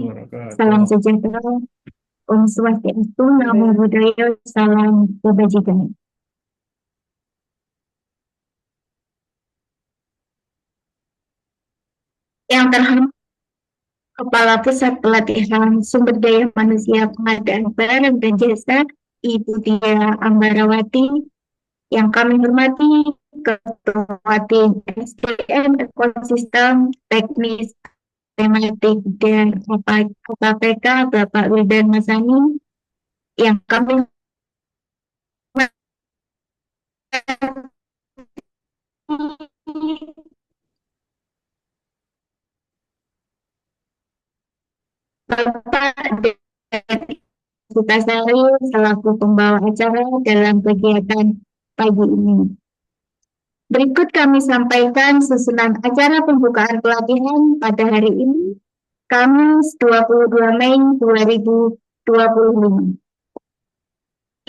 Salam wabarakatuh. sejahtera, Om Swastiastu, Namo Buddhaya, Salam Kebajikan. Yang terhormat Kepala Pusat Pelatihan Sumber Daya Manusia Pengadaan Barang dan Jasa, Ibu Tia Ambarawati. Yang kami hormati Ketua Tim SDM Ekosistem Teknis Tematik dan KPK Bapak Wildan Masani. Yang kami hormati Bapak dari Sutasari selaku pembawa acara dalam kegiatan pagi ini. Berikut kami sampaikan susunan acara pembukaan pelatihan pada hari ini, Kamis 22 Mei 2025.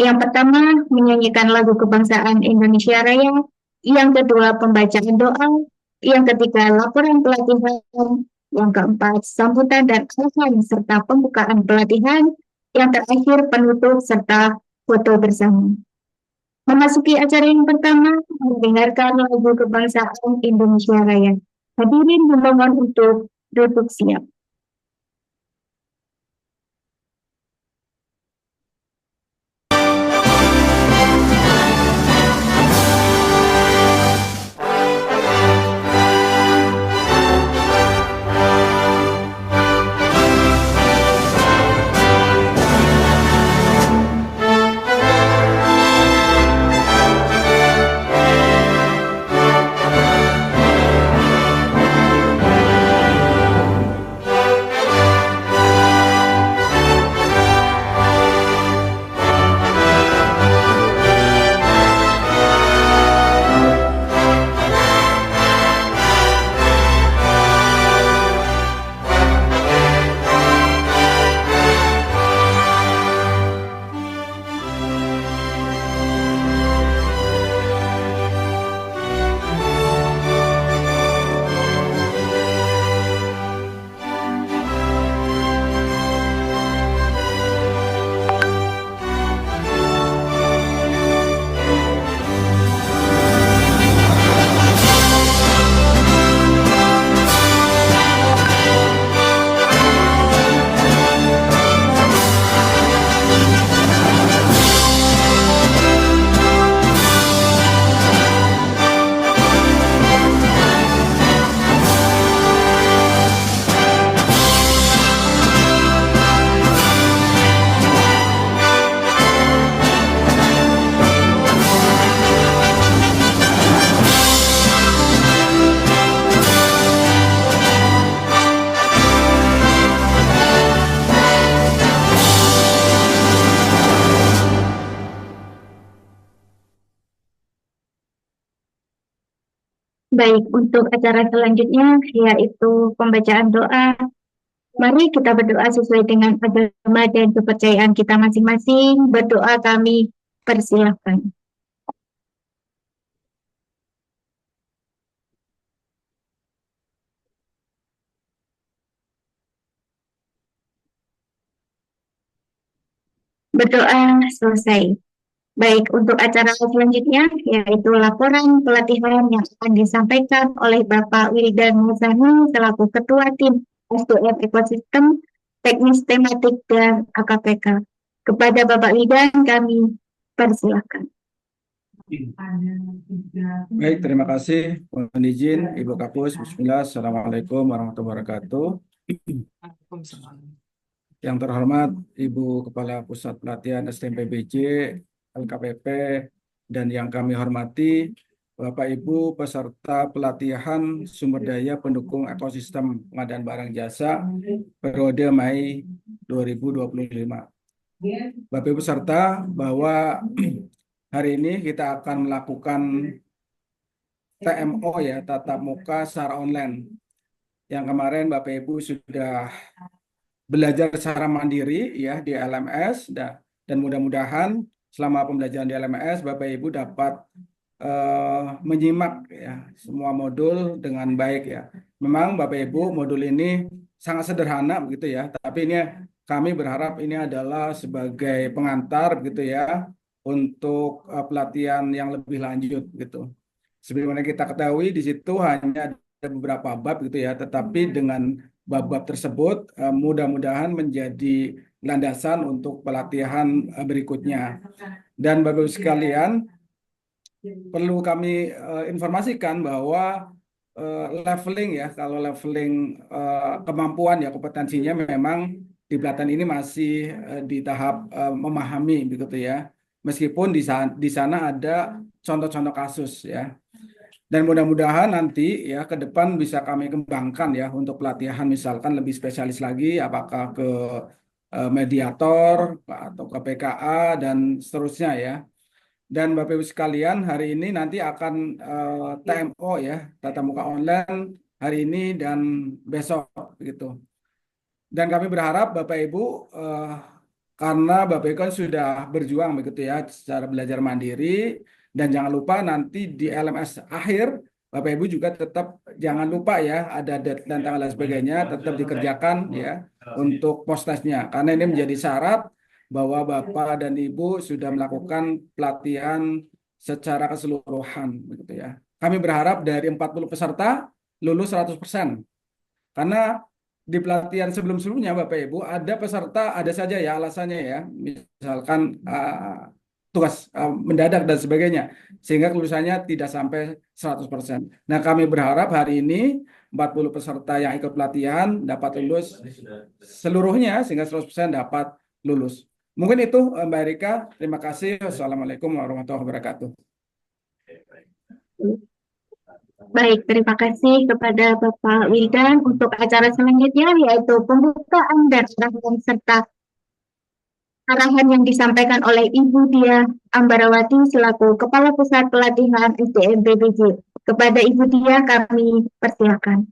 Yang pertama, menyanyikan lagu kebangsaan Indonesia Raya. Yang kedua, pembacaan doa. Yang ketiga, laporan pelatihan. Yang keempat, sambutan dan arahan serta pembukaan pelatihan. Yang terakhir, penutup serta foto bersama. Memasuki acara yang pertama, mendengarkan lagu kebangsaan Indonesia Raya. Hadirin memohon untuk duduk siap. Baik, untuk acara selanjutnya yaitu pembacaan doa. Mari kita berdoa sesuai dengan agama dan kepercayaan kita masing-masing. Berdoa kami persilahkan. Berdoa selesai. Baik, untuk acara selanjutnya yaitu laporan pelatihan yang akan disampaikan oleh Bapak Wildan Muzani selaku Ketua Tim SDM Ekosistem Teknis Tematik dan AKPK. Kepada Bapak Wildan kami persilahkan. Baik, terima kasih. Mohon izin, Ibu Kapus. Bismillah. Assalamualaikum warahmatullahi wabarakatuh. Yang terhormat Ibu Kepala Pusat Pelatihan STMPBJ, LKPP, dan yang kami hormati Bapak Ibu peserta pelatihan sumber daya pendukung ekosistem pengadaan barang jasa periode Mei 2025. Bapak Ibu peserta, bahwa hari ini kita akan melakukan TMO ya, tatap muka secara online. Yang kemarin Bapak Ibu sudah belajar secara mandiri ya di LMS, dan mudah-mudahan selama pembelajaran di LMS Bapak Ibu dapat menyimak ya semua modul dengan baik ya. Memang Bapak Ibu modul ini sangat sederhana begitu ya, tapi ini kami berharap ini adalah sebagai pengantar begitu ya untuk pelatihan yang lebih lanjut gitu. Sebagaimana kita ketahui di situ hanya ada beberapa bab gitu ya, tetapi dengan bab-bab tersebut mudah-mudahan menjadi landasan untuk pelatihan berikutnya. Dan Bapak Ibu sekalian, perlu kami informasikan bahwa leveling ya, kalau leveling kemampuan ya kompetensinya memang di pelatihan ini masih di tahap memahami begitu ya. Meskipun di sana ada contoh-contoh kasus ya. Dan mudah-mudahan nanti ya ke depan bisa kami kembangkan ya untuk pelatihan misalkan lebih spesialis lagi apakah ke mediator atau ke PKA dan seterusnya ya. Dan Bapak Ibu sekalian, hari ini nanti akan TMO ya, tatap muka online hari ini dan besok gitu. Dan kami berharap Bapak Ibu karena Bapak Ibu kan sudah berjuang begitu ya secara belajar mandiri dan jangan lupa nanti di LMS akhir Bapak Ibu juga tetap jangan lupa ya ada deadline tanggal dan sebagainya tetap dikerjakan ya untuk post testnya karena ini menjadi syarat bahwa Bapak dan Ibu sudah melakukan pelatihan secara keseluruhan begitu ya. Kami berharap dari 40 peserta lulus 100%. Karena di pelatihan sebelum-sebelumnya Bapak Ibu ada peserta ada saja ya alasannya ya. Misalkan tugas mendadak dan sebagainya sehingga kelulusannya tidak sampai 100%. Nah, kami berharap hari ini 40 peserta yang ikut pelatihan dapat lulus seluruhnya sehingga 100% dapat lulus. Mungkin itu Mbak Erika. Terima kasih. Wassalamualaikum warahmatullahi wabarakatuh. Baik, terima kasih kepada Bapak Wildan untuk acara selanjutnya yaitu pembukaan dan arahan serta arahan yang disampaikan oleh Ibu Dia Ambarawati selaku Kepala Pusat Pelatihan SDM PBJ. Kepada Ibu Dia kami persilakan.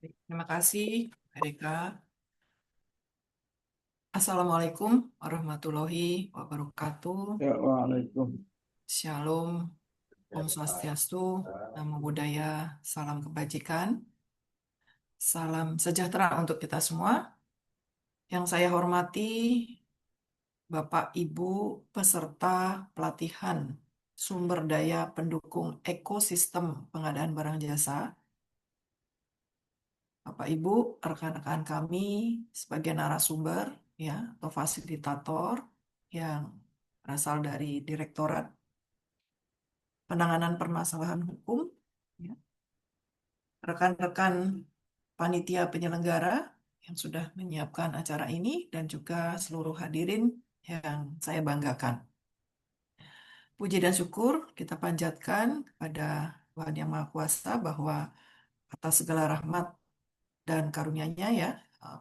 Terima kasih, Erika. Assalamualaikum warahmatullahi wabarakatuh. Ya, waalaikumsalam. Shalom, Om Swastiastu, Namo Buddhaya, salam kebajikan, salam sejahtera untuk kita semua. Yang saya hormati Bapak Ibu peserta pelatihan sumber daya pendukung ekosistem pengadaan barang jasa, Bapak Ibu, rekan-rekan kami sebagai narasumber ya atau fasilitator yang berasal dari Direktorat Penanganan Permasalahan Hukum, ya. Rekan-rekan panitia penyelenggara yang sudah menyiapkan acara ini dan juga seluruh hadirin yang saya banggakan. Puji dan syukur kita panjatkan pada Tuhan Yang Maha Kuasa bahwa atas segala rahmat dan karunia-Nya ya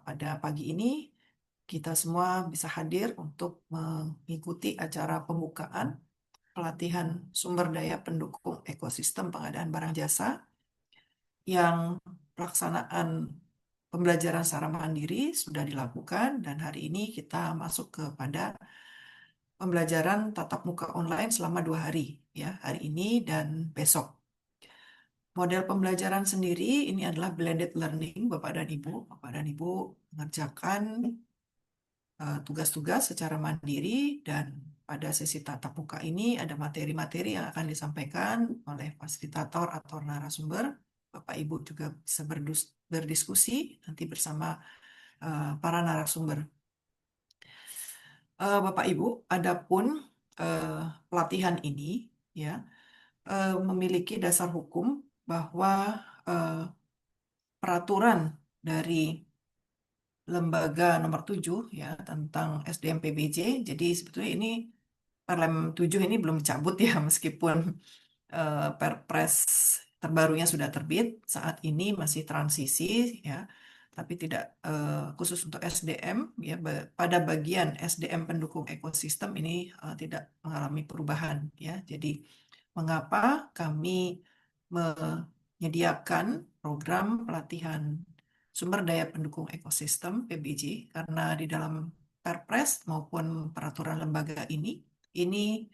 pada pagi ini kita semua bisa hadir untuk mengikuti acara pembukaan pelatihan sumber daya pendukung ekosistem pengadaan barang jasa yang pelaksanaan pembelajaran secara mandiri sudah dilakukan dan hari ini kita masuk kepada pembelajaran tatap muka online selama 2 hari ya, hari ini dan besok. Model pembelajaran sendiri ini adalah blended learning, Bapak dan Ibu. Bapak dan Ibu mengerjakan tugas-tugas secara mandiri dan pada sesi tatap muka ini ada materi-materi yang akan disampaikan oleh fasilitator atau narasumber. Bapak Ibu juga bisa berdiskusi nanti bersama para narasumber. Bapak Ibu, adapun pelatihan ini ya memiliki dasar hukum bahwa peraturan dari Lembaga nomor 7 ya tentang SDM PBJ. Jadi sebetulnya ini Perlem 7 ini belum cabut ya meskipun Perpres terbarunya sudah terbit. Saat ini masih transisi ya. Tapi tidak khusus untuk SDM ya pada bagian SDM pendukung ekosistem ini tidak mengalami perubahan ya. Jadi mengapa kami menyediakan program pelatihan sumber daya pendukung ekosistem PBJ karena di dalam Perpres maupun peraturan lembaga ini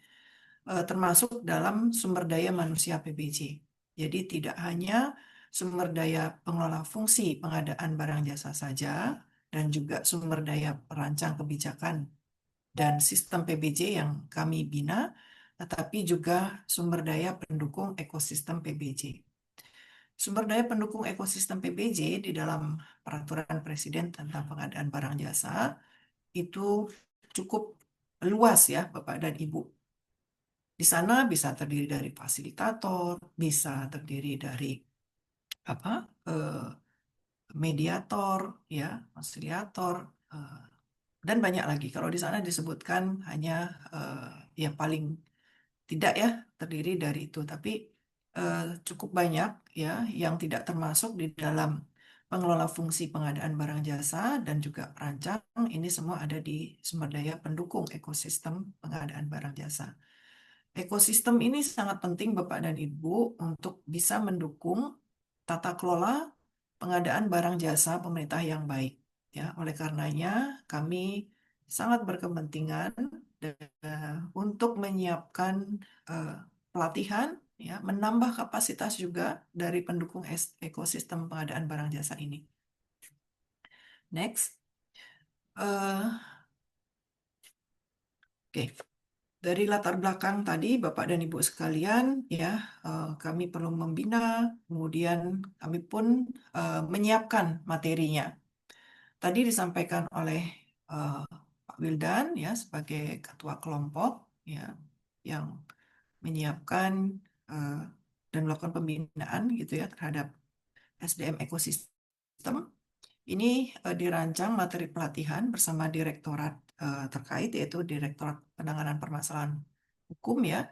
termasuk dalam sumber daya manusia PBJ. Jadi tidak hanya sumber daya pengelola fungsi pengadaan barang jasa saja, dan juga sumber daya perancang kebijakan dan sistem PBJ yang kami bina, tetapi juga sumber daya pendukung ekosistem PBJ. Sumber daya pendukung ekosistem PBJ di dalam Peraturan Presiden tentang Pengadaan Barang Jasa itu cukup luas ya, Bapak dan Ibu. Di sana bisa terdiri dari fasilitator, bisa terdiri dari apa mediator, ya, konsiliator, dan banyak lagi. Kalau di sana disebutkan hanya yang paling tidak ya terdiri dari itu, tapi cukup banyak ya yang tidak termasuk di dalam pengelola fungsi pengadaan barang jasa dan juga perancang. Ini semua ada di sumber daya pendukung ekosistem pengadaan barang jasa. Ekosistem ini sangat penting Bapak dan Ibu untuk bisa mendukung tata kelola pengadaan barang jasa pemerintah yang baik. Ya, oleh karenanya kami sangat berkepentingan untuk menyiapkan eh, pelatihan, ya, menambah kapasitas juga dari pendukung ekosistem pengadaan barang jasa ini. Next. Oke. Dari latar belakang tadi, Bapak dan Ibu sekalian, ya, kami perlu membina, kemudian kami pun menyiapkan materinya. Tadi disampaikan oleh Pak Wildan, ya, sebagai ketua kelompok, ya, yang menyiapkan dan melakukan pembinaan, gitu ya, terhadap SDM ekosistem. Ini dirancang materi pelatihan bersama direktorat terkait, yaitu Direktorat Penanganan Permasalahan Hukum ya.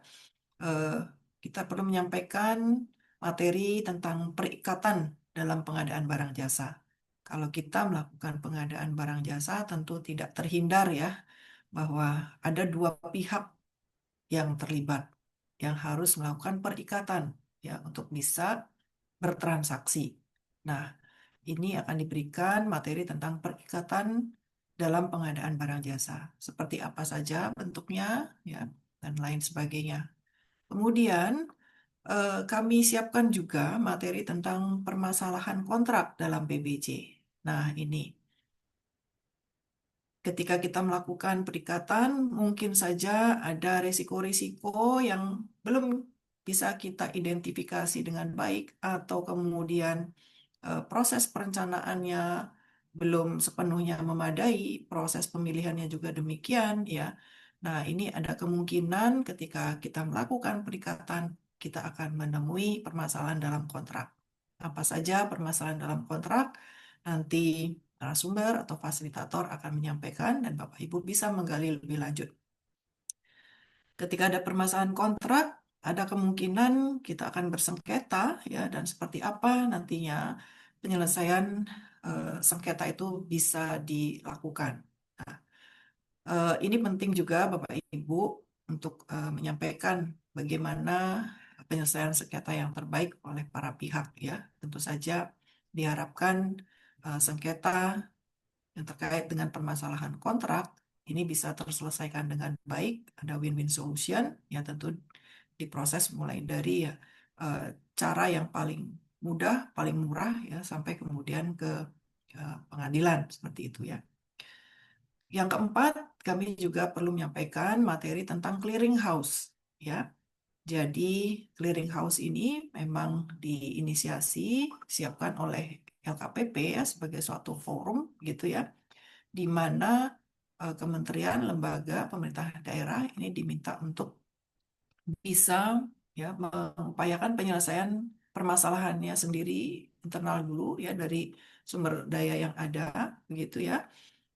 Kita perlu menyampaikan materi tentang perikatan dalam pengadaan barang jasa. Kalau kita melakukan pengadaan barang jasa, tentu tidak terhindar ya bahwa ada dua pihak yang terlibat yang harus melakukan perikatan ya untuk bisa bertransaksi. Nah, ini akan diberikan materi tentang perikatan dalam pengadaan barang jasa. Seperti apa saja bentuknya, ya, dan lain sebagainya. Kemudian, kami siapkan juga materi tentang permasalahan kontrak dalam PBJ. Nah, ini. Ketika kita melakukan perikatan, mungkin saja ada risiko-risiko yang belum bisa kita identifikasi dengan baik, atau kemudian proses perencanaannya belum sepenuhnya memadai, proses pemilihannya juga demikian ya. Nah, ini ada kemungkinan ketika kita melakukan perikatan, kita akan menemui permasalahan dalam kontrak. Apa saja permasalahan dalam kontrak, nanti narasumber atau fasilitator akan menyampaikan dan Bapak Ibu bisa menggali lebih lanjut. Ketika ada permasalahan kontrak, ada kemungkinan kita akan bersengketa ya, dan seperti apa nantinya penyelesaian sengketa itu bisa dilakukan. Nah, ini penting juga Bapak Ibu untuk menyampaikan bagaimana penyelesaian sengketa yang terbaik oleh para pihak ya. Tentu saja diharapkan sengketa yang terkait dengan permasalahan kontrak ini bisa terselesaikan dengan baik, ada win-win solution, ya tentu diproses mulai dari ya cara yang paling mudah, paling murah ya sampai kemudian ke pengadilan seperti itu ya. Yang keempat, kami juga perlu menyampaikan materi tentang clearing house ya. Jadi clearing house ini memang diinisiasi, siapkan oleh LKPP ya sebagai suatu forum gitu ya, di mana kementerian, lembaga, pemerintah daerah ini diminta untuk bisa ya mengupayakan penyelesaian permasalahannya sendiri internal dulu ya dari sumber daya yang ada begitu ya.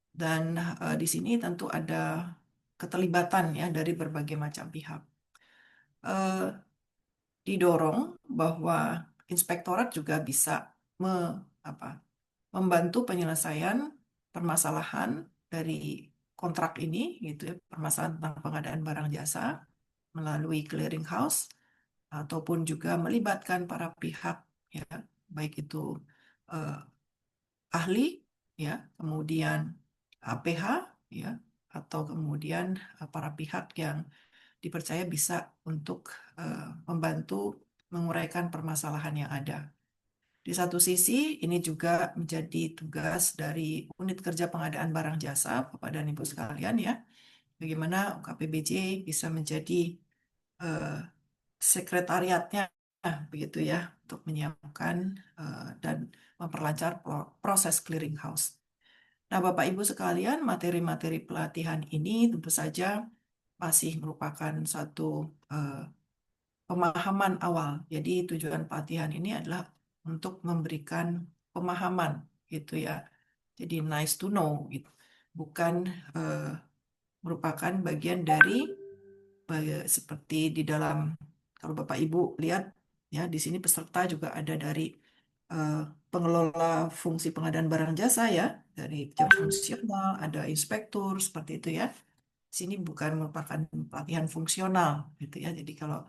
Dan di sini tentu ada keterlibatan ya dari berbagai macam pihak. Didorong bahwa inspektorat juga bisa membantu penyelesaian permasalahan dari kontrak ini, gitu ya, permasalahan tentang pengadaan barang jasa melalui clearing house, ataupun juga melibatkan para pihak, ya, baik itu ahli, ya, kemudian APH, ya, atau kemudian para pihak yang dipercaya bisa untuk membantu menguraikan permasalahan yang ada. Di satu sisi, ini juga menjadi tugas dari unit kerja pengadaan barang jasa, Bapak dan Ibu sekalian ya. Bagaimana UKPBJ bisa menjadi eh, sekretariatnya, begitu ya, untuk menyiapkan dan memperlancar proses clearinghouse. Nah, Bapak Ibu sekalian, materi-materi pelatihan ini tentu saja masih merupakan satu pemahaman awal. Jadi tujuan pelatihan ini adalah untuk memberikan pemahaman gitu ya. Jadi nice to know gitu. Bukan merupakan bagian dari seperti di dalam, kalau Bapak Ibu lihat ya, di sini peserta juga ada dari eh, pengelola fungsi pengadaan barang jasa ya, dari pejabat fungsional, ada inspektur seperti itu ya. Sini bukan merupakan pelatihan fungsional gitu ya. Jadi kalau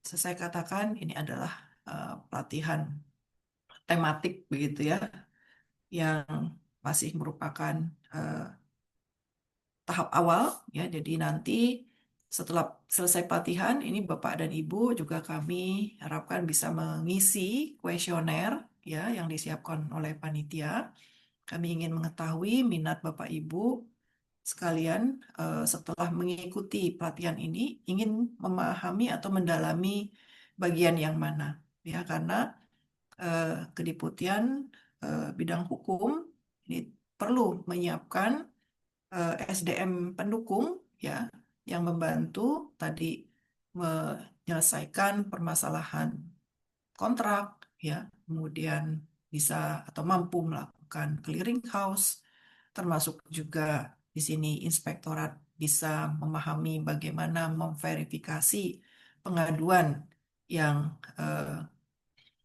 saya katakan ini adalah pelatihan tematik begitu ya, yang masih merupakan eh, tahap awal ya. Jadi nanti setelah selesai pelatihan ini Bapak dan Ibu juga kami harapkan bisa mengisi kuesioner ya yang disiapkan oleh panitia. Kami ingin mengetahui minat Bapak Ibu sekalian setelah mengikuti pelatihan ini ingin memahami atau mendalami bagian yang mana ya, karena kediputian bidang hukum ini perlu menyiapkan SDM pendukung ya yang membantu tadi menyelesaikan permasalahan kontrak ya, kemudian bisa atau mampu melakukan clearing house, termasuk juga di sini inspektorat bisa memahami bagaimana memverifikasi pengaduan yang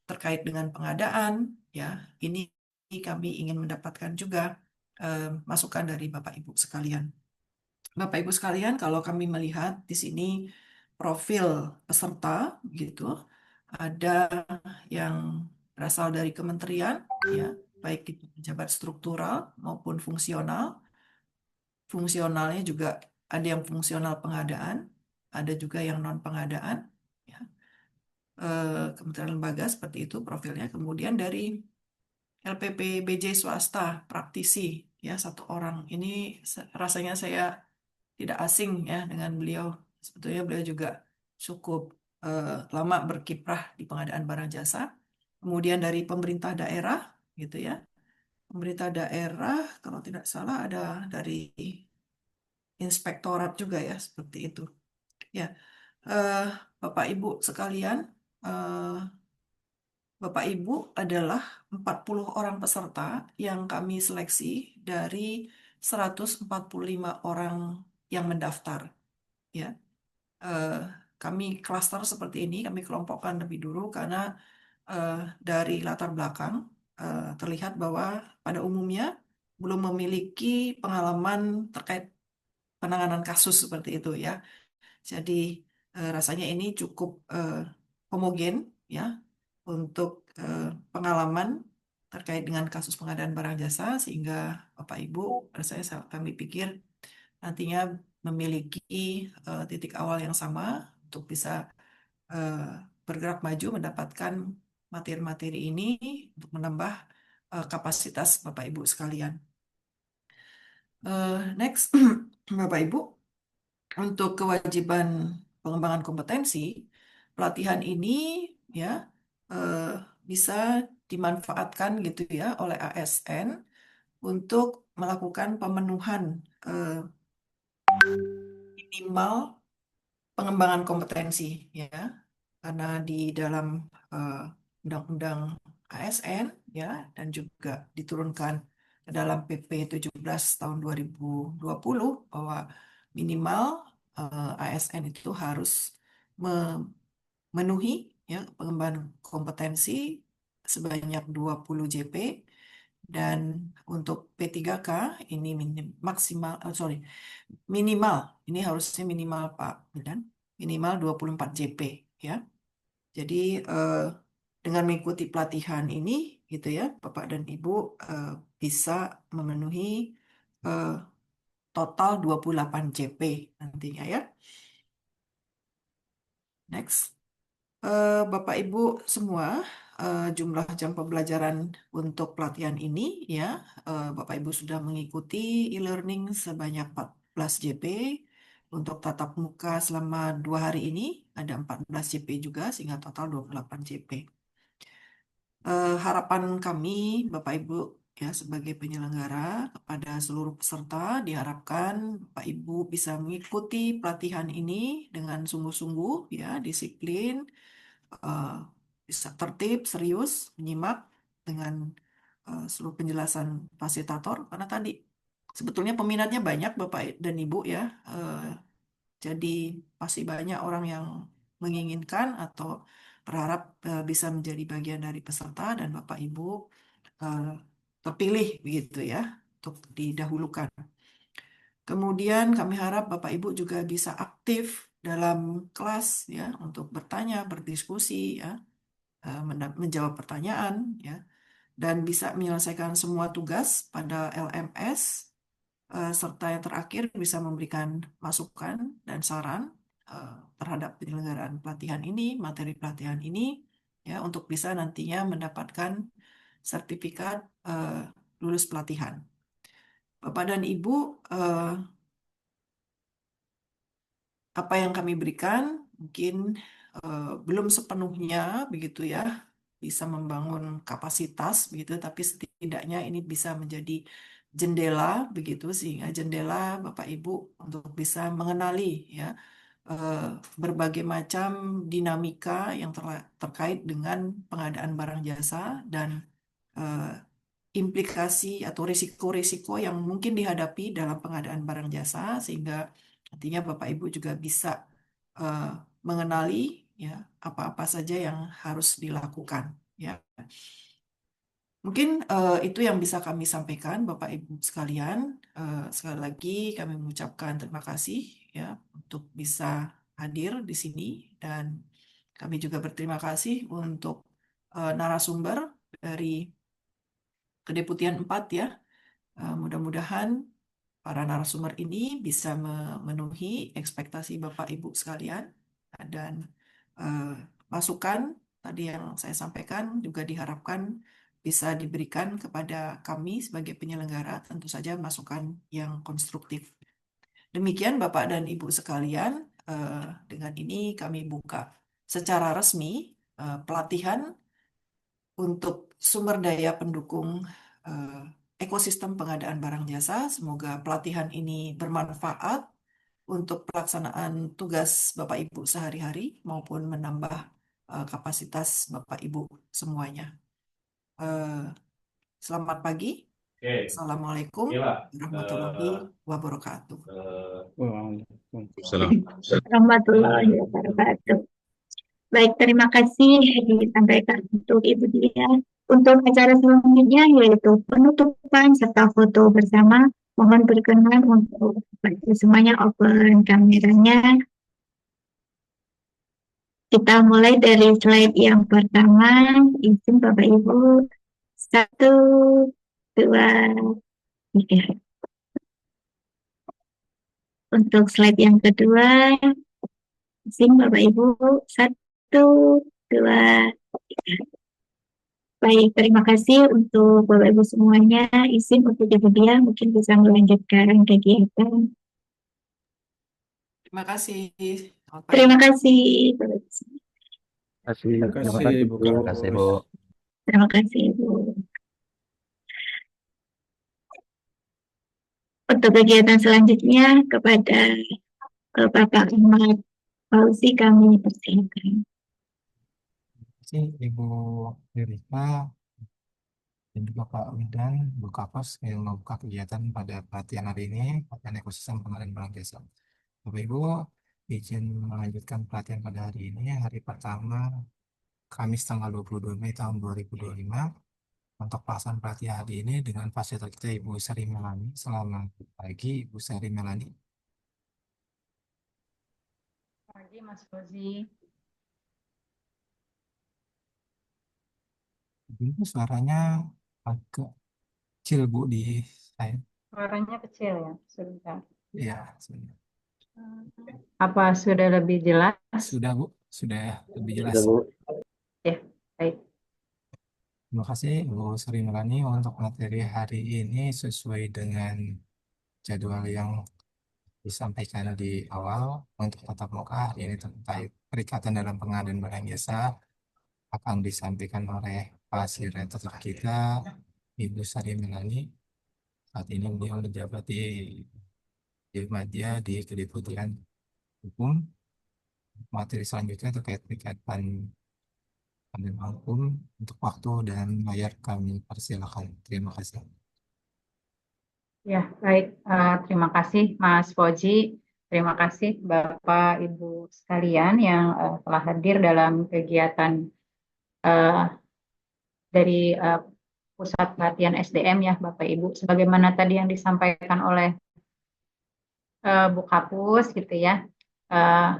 terkait dengan pengadaan ya. Ini kami ingin mendapatkan juga masukan dari Bapak Ibu sekalian. Bapak Ibu sekalian, kalau kami melihat di sini profil peserta gitu, ada yang berasal dari kementerian ya, baik itu pejabat struktural maupun fungsional. Fungsionalnya juga ada yang fungsional pengadaan, ada juga yang non pengadaan ya. Kementerian lembaga seperti itu profilnya. Kemudian dari LPP BJ swasta praktisi ya, satu orang. Ini rasanya saya tidak asing ya dengan beliau. Sebetulnya beliau juga cukup lama berkiprah di pengadaan barang jasa. Kemudian dari pemerintah daerah gitu ya. Pemerintah daerah kalau tidak salah ada dari inspektorat juga ya, seperti itu. Ya, eh, Bapak Ibu sekalian, eh, Bapak Ibu adalah 40 orang peserta yang kami seleksi dari 145 orang yang mendaftar. Ya, eh, kami klaster seperti ini, kami kelompokkan lebih dulu karena eh, dari latar belakang terlihat bahwa pada umumnya belum memiliki pengalaman terkait penanganan kasus seperti itu ya. Jadi rasanya ini cukup homogen ya untuk pengalaman terkait dengan kasus pengadaan barang jasa, sehingga Bapak Ibu, kami pikir nantinya memiliki titik awal yang sama untuk bisa eh, bergerak maju mendapatkan materi-materi ini untuk menambah kapasitas Bapak Ibu sekalian. Next, Bapak Ibu, untuk kewajiban pengembangan kompetensi, pelatihan ini ya eh, bisa dimanfaatkan gitu ya oleh ASN untuk melakukan pemenuhan minimal pengembangan kompetensi ya, karena di dalam eh, undang-undang ASN ya, dan juga diturunkan ke dalam PP 17 tahun 2020 bahwa minimal ASN itu harus memenuhi ya pengembangan kompetensi sebanyak 20 JP, dan untuk P3K ini maksimal minimal, ini harusnya minimal Pak dan minimal 24 JP ya. Jadi dengan mengikuti pelatihan ini gitu ya, Bapak dan Ibu bisa memenuhi eh, total 28 JP nantinya ya. Next. Bapak Ibu semua, jumlah jam pembelajaran untuk pelatihan ini ya, Bapak Ibu sudah mengikuti e-learning sebanyak 14 JP. Untuk tatap muka selama 2 hari ini ada 14 JP juga, sehingga total 28 JP. Harapan kami, Bapak Ibu, ya sebagai penyelenggara kepada seluruh peserta, diharapkan Bapak Ibu bisa mengikuti pelatihan ini dengan sungguh-sungguh, ya disiplin, eh, bisa tertib, serius, menyimak dengan seluruh penjelasan fasilitator, karena tadi sebetulnya peminatnya banyak Bapak dan Ibu ya. Jadi pasti banyak orang yang menginginkan atau berharap bisa menjadi bagian dari peserta, dan Bapak Ibu eh, terpilih begitu ya untuk didahulukan. Kemudian kami harap Bapak Ibu juga bisa aktif dalam kelas ya untuk bertanya, berdiskusi ya, menjawab pertanyaan ya, dan bisa menyelesaikan semua tugas pada LMS, serta yang terakhir bisa memberikan masukan dan saran terhadap penyelenggaraan pelatihan ini, materi pelatihan ini, ya untuk bisa nantinya mendapatkan sertifikat lulus pelatihan. Bapak dan Ibu, apa yang kami berikan mungkin belum sepenuhnya begitu ya bisa membangun kapasitas begitu, tapi setidaknya ini bisa menjadi jendela begitu, sehingga jendela Bapak Ibu untuk bisa mengenali ya eh, berbagai macam dinamika yang terkait dengan pengadaan barang jasa dan eh, implikasi atau risiko-risiko yang mungkin dihadapi dalam pengadaan barang jasa, sehingga nantinya Bapak Ibu juga bisa eh, mengenali ya apa-apa saja yang harus dilakukan ya. Mungkin itu yang bisa kami sampaikan Bapak Ibu sekalian. Sekali lagi kami mengucapkan terima kasih ya untuk bisa hadir di sini, dan kami juga berterima kasih untuk narasumber dari Kedeputian 4 ya. Mudah-mudahan para narasumber ini bisa memenuhi ekspektasi Bapak Ibu sekalian, dan eh, masukan tadi yang saya sampaikan juga diharapkan bisa diberikan kepada kami sebagai penyelenggara, tentu saja masukan yang konstruktif. Demikian Bapak dan Ibu sekalian, dengan ini kami buka secara resmi pelatihan untuk sumber daya pendukung eh, ekosistem pengadaan barang jasa. Semoga pelatihan ini bermanfaat untuk pelaksanaan tugas Bapak Ibu sehari-hari maupun menambah kapasitas Bapak Ibu semuanya. Eh, Selamat pagi. Oke, Assalamualaikum oke lah. warahmatullahi wabarakatuh. Salam. Warahmatullahi wabarakatuh. Baik, terima kasih disampaikan untuk Ibu Dia. Untuk acara selanjutnya yaitu penutupan serta foto bersama. Mohon berkenan untuk semuanya open kameranya. Kita mulai dari slide yang pertama. Izin Bapak Ibu. 1, 2, 3. Untuk slide yang kedua, izin Bapak Ibu. 1, 2, 3. Baik, terima kasih untuk Bapak Ibu semuanya. Izin untuk Ibu Dia mungkin bisa melanjutkan kegiatan. Terima kasih. Selamat pagi. Terima kasih Bapak Ibu. Terima kasih Ibu Terima kasih, Bu. Kapus. Terima kasih Ibu. Untuk kegiatan selanjutnya kepada Bapak Ahmad Fauzi kami persilakan. Terima kasih Ibu Yurika dan juga Pak Widan, Bu Kapos yang membuka kegiatan pada pelatihan hari ini, pelatihan ekosistem pengadaan barang jasa. Bapak Ibu, izin melanjutkan pelatihan pada hari ini, hari pertama, Kamis tanggal 22 Mei tahun 2025. Untuk pelaksanaan pelatihan hari ini dengan fasilitas kita Ibu Sari Melani. Selamat pagi Ibu Sari Melani. Pagi Mas Rozi. Ibu suaranya agak kecil Bu di saya. Suaranya kecil ya, sebentar. Iya, sebentar. Apa sudah lebih jelas? Sudah, Bu. Sudah lebih Sudah, jelas. Bu. Ya, baik. Terima kasih, Bu Sri Mulyani, untuk materi hari ini sesuai dengan jadwal yang disampaikan di awal. Untuk tatap muka hari ini terkait perikatan dalam pengadaan barang jasa akan disampaikan oleh fasilitator kita, Ibu Sri Mulyani. Saat ini beliau menjabat di media di Kedeputian Hukum. Materi selanjutnya terkait perikatan penerimaan hukum, untuk waktu dan layar kami persilakan. Terima kasih. Ya, baik. Terima kasih Mas Fauzi. Terima kasih Bapak Ibu sekalian yang telah hadir dalam kegiatan eh, dari Pusat Pelatihan SDM ya Bapak Ibu. Sebagaimana tadi yang disampaikan oleh Bu Kapus gitu ya. Eh,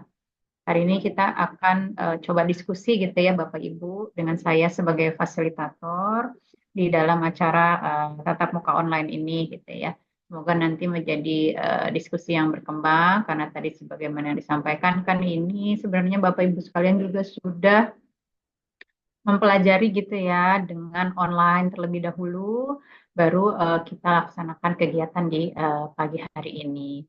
Hari ini kita akan coba diskusi gitu ya Bapak Ibu dengan saya sebagai fasilitator di dalam acara tatap muka online ini gitu ya. Semoga nanti menjadi diskusi yang berkembang karena tadi sebagaimana yang disampaikan kan ini sebenarnya Bapak Ibu sekalian juga sudah mempelajari gitu ya dengan online terlebih dahulu baru kita laksanakan kegiatan di pagi hari ini.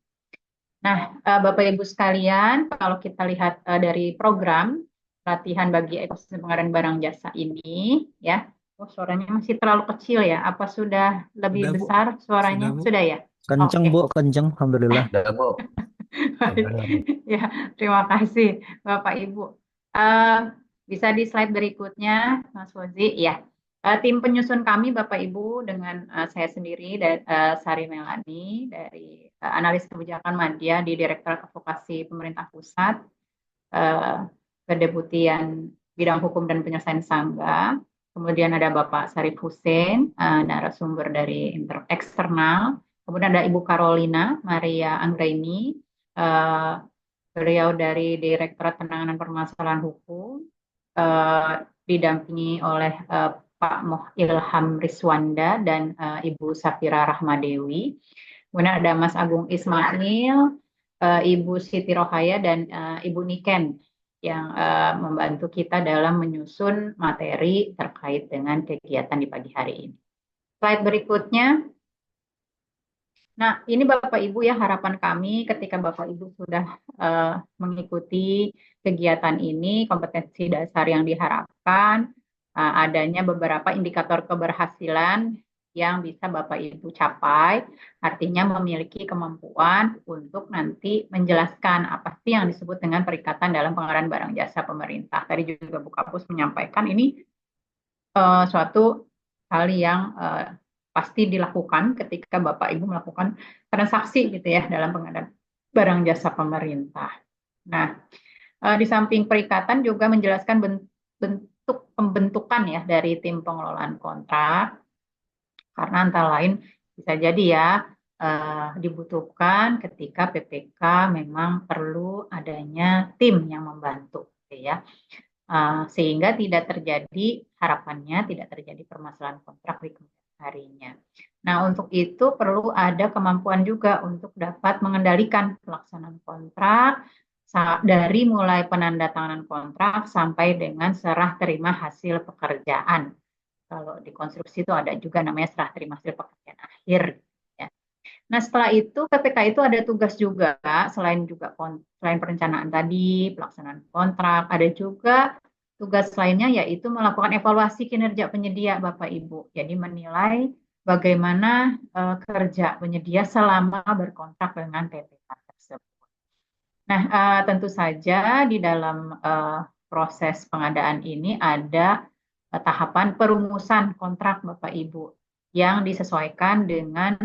Nah, Bapak Ibu sekalian, kalau kita lihat dari program latihan bagi ekosistem pengadaan barang jasa ini, ya, oh suaranya masih terlalu kecil ya. Apa sudah lebih Sudah, Bu. besar suaranya? Sudah, Bu. Sudah ya? Kenceng, Oke. Bu, kenceng. Alhamdulillah. Sudah, Bu. Baik. Ya, terima kasih Bapak Ibu. Eh, Bisa di slide berikutnya, Mas Fozi. Ya, tim penyusun kami Bapak Ibu dengan saya sendiri dan Sari Melani dari analis kebijakan media di Direktorat Advokasi Pemerintah Pusat, eh, Kedeputian Bidang Hukum dan Penyelesaian Sangga. Kemudian ada Bapak Sarif Hussein, narasumber dari eksternal. Kemudian ada Ibu Carolina Maria Anggraini, eh, beliau dari Direktorat Penanganan Permasalahan Hukum, didampingi oleh Pak Moh Ilham Riswanda dan Ibu Safira Rahmadewi. Kemudian ada Mas Agung Ismail, Ibu Siti Rohaya, dan Ibu Niken yang membantu kita dalam menyusun materi terkait dengan kegiatan di pagi hari ini. Slide berikutnya. Nah, ini Bapak Ibu ya harapan kami ketika Bapak Ibu sudah mengikuti kegiatan ini, kompetensi dasar yang diharapkan, adanya beberapa indikator keberhasilan yang bisa Bapak Ibu capai, artinya memiliki kemampuan untuk nanti menjelaskan apa sih yang disebut dengan perikatan dalam pengadaan barang jasa pemerintah. Tadi juga Bu Kapus menyampaikan ini suatu hal yang pasti dilakukan ketika Bapak Ibu melakukan transaksi gitu ya dalam pengadaan barang jasa pemerintah. Nah, di samping perikatan juga menjelaskan bentuk pembentukan ya dari tim pengelolaan kontrak, karena antara lain bisa jadi ya dibutuhkan ketika PPK memang perlu adanya tim yang membantu gitu ya. Sehingga tidak terjadi, harapannya tidak terjadi permasalahan kontrak di kemudian harinya. Nah, untuk itu perlu ada kemampuan juga untuk dapat mengendalikan pelaksanaan kontrak dari mulai penandatanganan kontrak sampai dengan serah terima hasil pekerjaan. Kalau di konstruksi itu ada juga namanya serah terima hasil pekerjaan akhir. Ya. Nah, setelah itu PPK itu ada tugas juga selain perencanaan tadi, pelaksanaan kontrak, ada juga tugas lainnya yaitu melakukan evaluasi kinerja penyedia Bapak Ibu. Jadi menilai bagaimana kerja penyedia selama berkontrak dengan PPK tersebut. Nah, tentu saja di dalam proses pengadaan ini ada tahapan perumusan kontrak Bapak Ibu yang disesuaikan dengan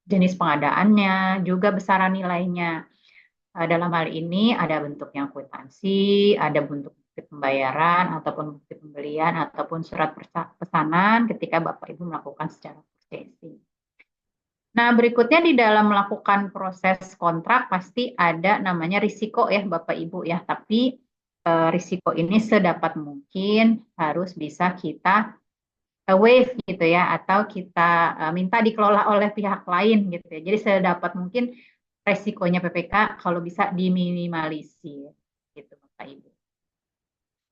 jenis pengadaannya, juga besaran nilainya. Dalam hal ini ada bentuknya kwitansi, ada bentuk bukti pembayaran, ataupun bukti pembelian, ataupun surat pesanan ketika Bapak Ibu melakukan secara purchasing. Nah, berikutnya di dalam melakukan proses kontrak pasti ada namanya risiko ya Bapak Ibu ya, tapi risiko ini sedapat mungkin harus bisa kita waive gitu ya, atau kita minta dikelola oleh pihak lain gitu ya. Jadi sedapat mungkin resikonya PPK kalau bisa diminimalisir, gitu Bapak Ibu.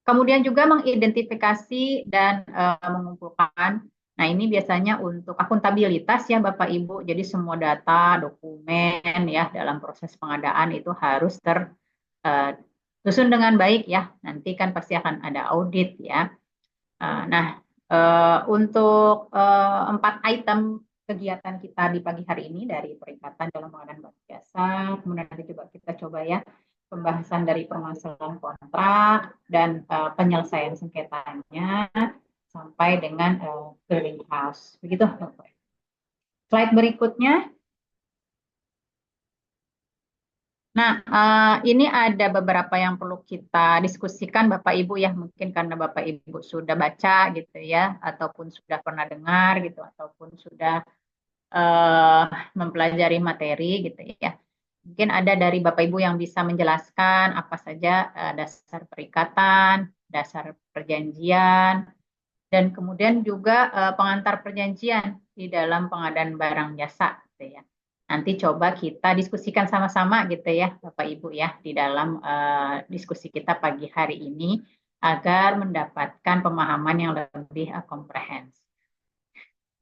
Kemudian juga mengidentifikasi dan mengumpulkan. Nah, ini biasanya untuk akuntabilitas ya Bapak Ibu. Jadi semua data, dokumen ya dalam proses pengadaan itu harus tersusun dengan baik ya. Nanti kan pasti akan ada audit ya. Nah, untuk 4 item kegiatan kita di pagi hari ini dari perikatan dalam pengadaan barang jasa, kemudian nanti juga kita coba ya pembahasan dari permasalahan kontrak dan penyelesaian sengketanya sampai dengan clearing house. Begitu, Bapak. Slide berikutnya. Nah, ini ada beberapa yang perlu kita diskusikan Bapak Ibu ya, mungkin karena Bapak Ibu sudah baca gitu ya, ataupun sudah pernah dengar gitu, ataupun sudah mempelajari materi gitu ya. Mungkin ada dari Bapak Ibu yang bisa menjelaskan apa saja dasar perikatan, dasar perjanjian, dan kemudian juga pengantar perjanjian di dalam pengadaan barang jasa gitu ya. Nanti coba kita diskusikan sama-sama gitu ya Bapak Ibu ya di dalam diskusi kita pagi hari ini agar mendapatkan pemahaman yang lebih komprehensif.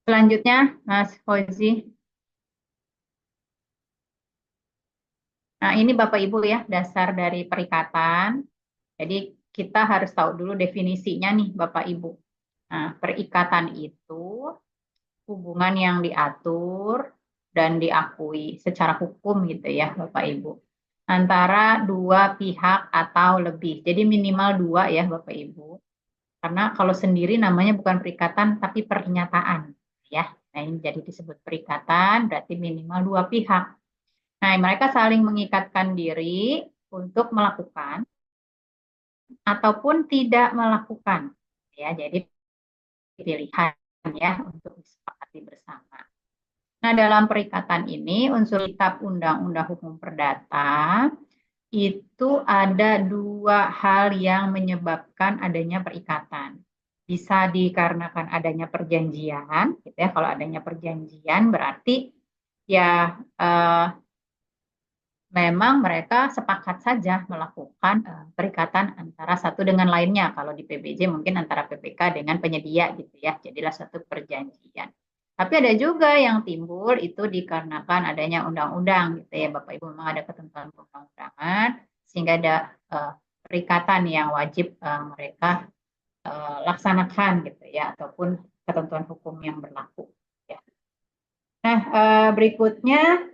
Selanjutnya Mas Fauzi. Nah, ini Bapak Ibu ya dasar dari perikatan. Jadi kita harus tahu dulu definisinya nih Bapak Ibu. Nah, perikatan itu hubungan yang diatur dan diakui secara hukum gitu ya Bapak Ibu. Antara dua pihak atau lebih. Jadi minimal 2 ya Bapak Ibu. Karena kalau sendiri namanya bukan perikatan tapi pernyataan ya. Nah, ini jadi disebut perikatan berarti minimal 2 pihak. Nah, mereka saling mengikatkan diri untuk melakukan ataupun tidak melakukan. Ya, jadi pilihan ya untuk disepakati bersama. Nah, dalam perikatan ini unsur kitab Undang-Undang Hukum Perdata itu ada 2 hal yang menyebabkan adanya perikatan. Bisa dikarenakan adanya perjanjian, gitu ya. Kalau adanya perjanjian berarti ya memang mereka sepakat saja melakukan perikatan antara satu dengan lainnya. Kalau di PBJ mungkin antara PPK dengan penyedia gitu ya. Jadilah satu perjanjian. Tapi ada juga yang timbul itu dikarenakan adanya undang-undang gitu ya Bapak Ibu, memang ada ketentuan perundang-undangan sehingga ada perikatan yang wajib mereka laksanakan gitu ya ataupun ketentuan hukum yang berlaku ya. Nah, berikutnya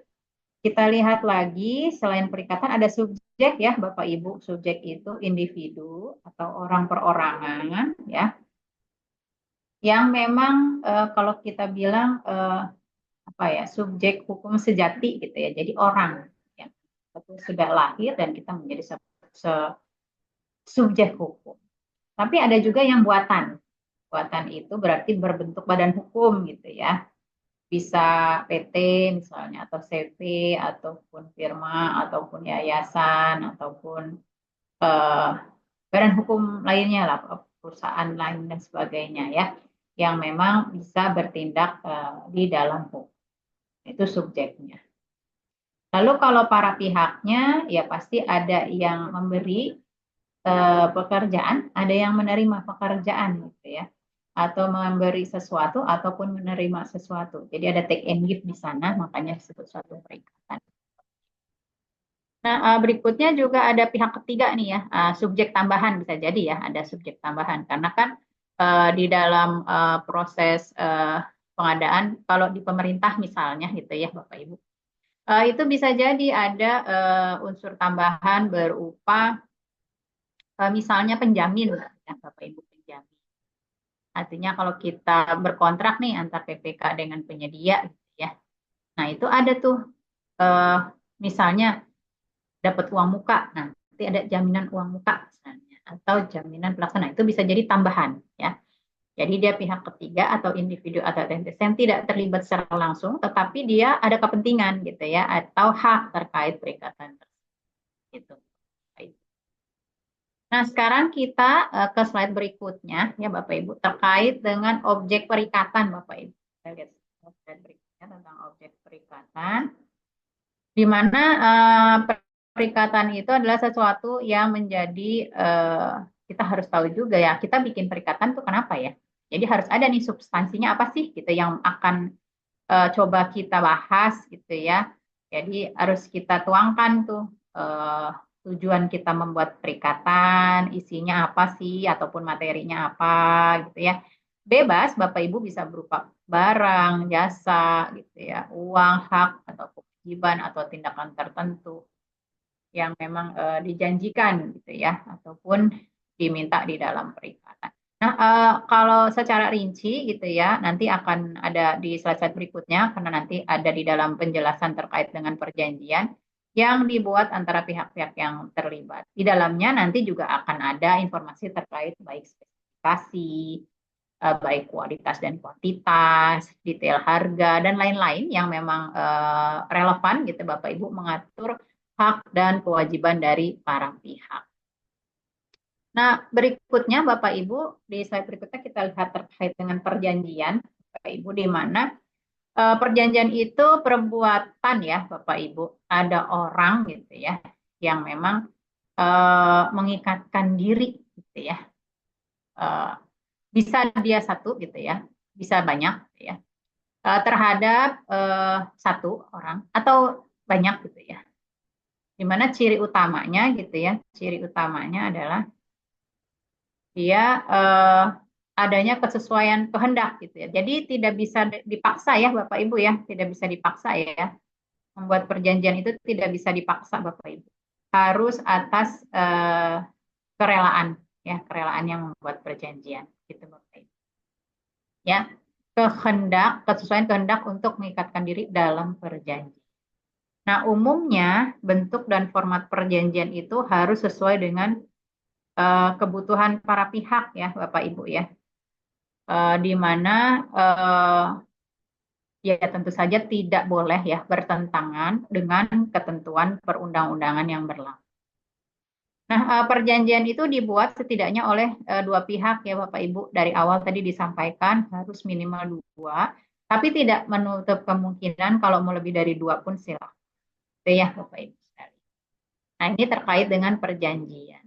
kita lihat lagi, selain perikatan ada subjek ya Bapak Ibu. Subjek itu individu atau orang perorangan ya. Yang memang kalau kita bilang apa ya, subjek hukum sejati gitu ya. Jadi orang yang sudah lahir dan kita menjadi subjek hukum. Tapi ada juga yang buatan. Buatan itu berarti berbentuk badan hukum gitu ya. Bisa PT misalnya atau CV ataupun firma ataupun yayasan ataupun badan hukum lainnya lah, perusahaan lain dan sebagainya ya yang memang bisa bertindak di dalam hukum. Itu subjeknya. Lalu kalau para pihaknya ya pasti ada yang memberi pekerjaan, ada yang menerima pekerjaan gitu ya. Atau memberi sesuatu ataupun menerima sesuatu. Jadi ada take and give di sana, makanya disebut suatu perikatan. Nah, berikutnya juga ada pihak ketiga nih ya, subjek tambahan bisa jadi ya, ada subjek tambahan. Karena kan di dalam proses pengadaan, kalau di pemerintah misalnya gitu ya Bapak Ibu, itu bisa jadi ada unsur tambahan berupa misalnya penjamin ya Bapak Ibu. Artinya kalau kita berkontrak nih antar PPK dengan penyedia gitu ya. Nah, itu ada tuh misalnya dapat uang muka. Nah, nanti ada jaminan uang muka misalnya atau jaminan pelaksana. Itu bisa jadi tambahan ya. Jadi dia pihak ketiga atau individu atau entitas yang tidak terlibat secara langsung tetapi dia ada kepentingan gitu ya atau hak terkait perikatan tersebut. Gitu. Nah, sekarang kita ke slide berikutnya ya Bapak Ibu terkait dengan objek perikatan Bapak Ibu. Kita lihat slide berikutnya tentang objek perikatan. di mana perikatan itu adalah sesuatu yang menjadi kita harus tahu juga ya, kita bikin perikatan tuh kenapa ya. Jadi harus ada nih substansinya apa sih gitu yang akan coba kita bahas gitu ya. Jadi harus kita tuangkan tuh tujuan kita membuat perikatan, isinya apa sih ataupun materinya apa gitu ya. Bebas Bapak Ibu bisa berupa barang, jasa gitu ya, uang, hak atau kewajiban atau tindakan tertentu yang memang dijanjikan gitu ya ataupun diminta di dalam perikatan. Nah, kalau secara rinci gitu ya, nanti akan ada di slide-slide berikutnya karena nanti ada di dalam penjelasan terkait dengan perjanjian yang dibuat antara pihak-pihak yang terlibat. Di dalamnya nanti juga akan ada informasi terkait baik spesifikasi, baik kualitas dan kuantitas, detail harga dan lain-lain yang memang relevan gitu Bapak Ibu mengatur hak dan kewajiban dari para pihak. Nah, berikutnya Bapak Ibu, di slide berikutnya kita lihat terkait dengan perjanjian, Bapak Ibu, di mana perjanjian itu perbuatan ya Bapak Ibu, ada orang gitu ya, yang memang mengikatkan diri gitu ya, bisa dia satu gitu ya, bisa banyak gitu ya, terhadap satu orang atau banyak gitu ya, di mana ciri utamanya gitu ya, ciri utamanya adalah dia adanya kesesuaian kehendak gitu ya. Jadi tidak bisa dipaksa ya Bapak Ibu ya, tidak bisa dipaksa ya. Membuat perjanjian itu tidak bisa dipaksa Bapak Ibu. Harus atas kerelaan ya, kerelaan yang membuat perjanjian gitu Bapak Ibu. Ya, kehendak, kesesuaian kehendak untuk mengikatkan diri dalam perjanjian. Nah, umumnya bentuk dan format perjanjian itu harus sesuai dengan kebutuhan para pihak ya Bapak Ibu ya, di mana ya tentu saja tidak boleh ya bertentangan dengan ketentuan perundang-undangan yang berlaku. Nah, perjanjian itu dibuat setidaknya oleh dua pihak ya Bapak Ibu, dari awal tadi disampaikan harus minimal dua, tapi tidak menutup kemungkinan kalau mau lebih dari dua pun silakan. Itu ya Bapak Ibu sekalian. Nah, ini terkait dengan perjanjian.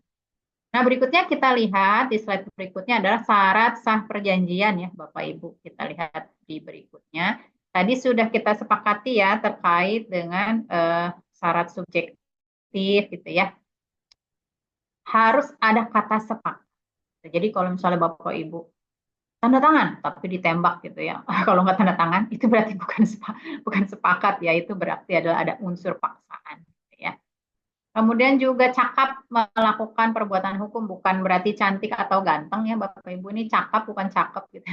Nah, berikutnya kita lihat di slide berikutnya adalah syarat sah perjanjian ya Bapak Ibu. Kita lihat di berikutnya. Tadi sudah kita sepakati ya terkait dengan syarat subjektif gitu ya. Harus ada kata sepakat. Jadi kalau misalnya Bapak Ibu tanda tangan tapi ditembak gitu ya. Kalau nggak tanda tangan itu berarti bukan sepakat ya, itu berarti adalah ada unsur paksaan ya. Kemudian juga cakap melakukan perbuatan hukum, bukan berarti cantik atau ganteng ya Bapak Ibu, ini cakap bukan cakep gitu.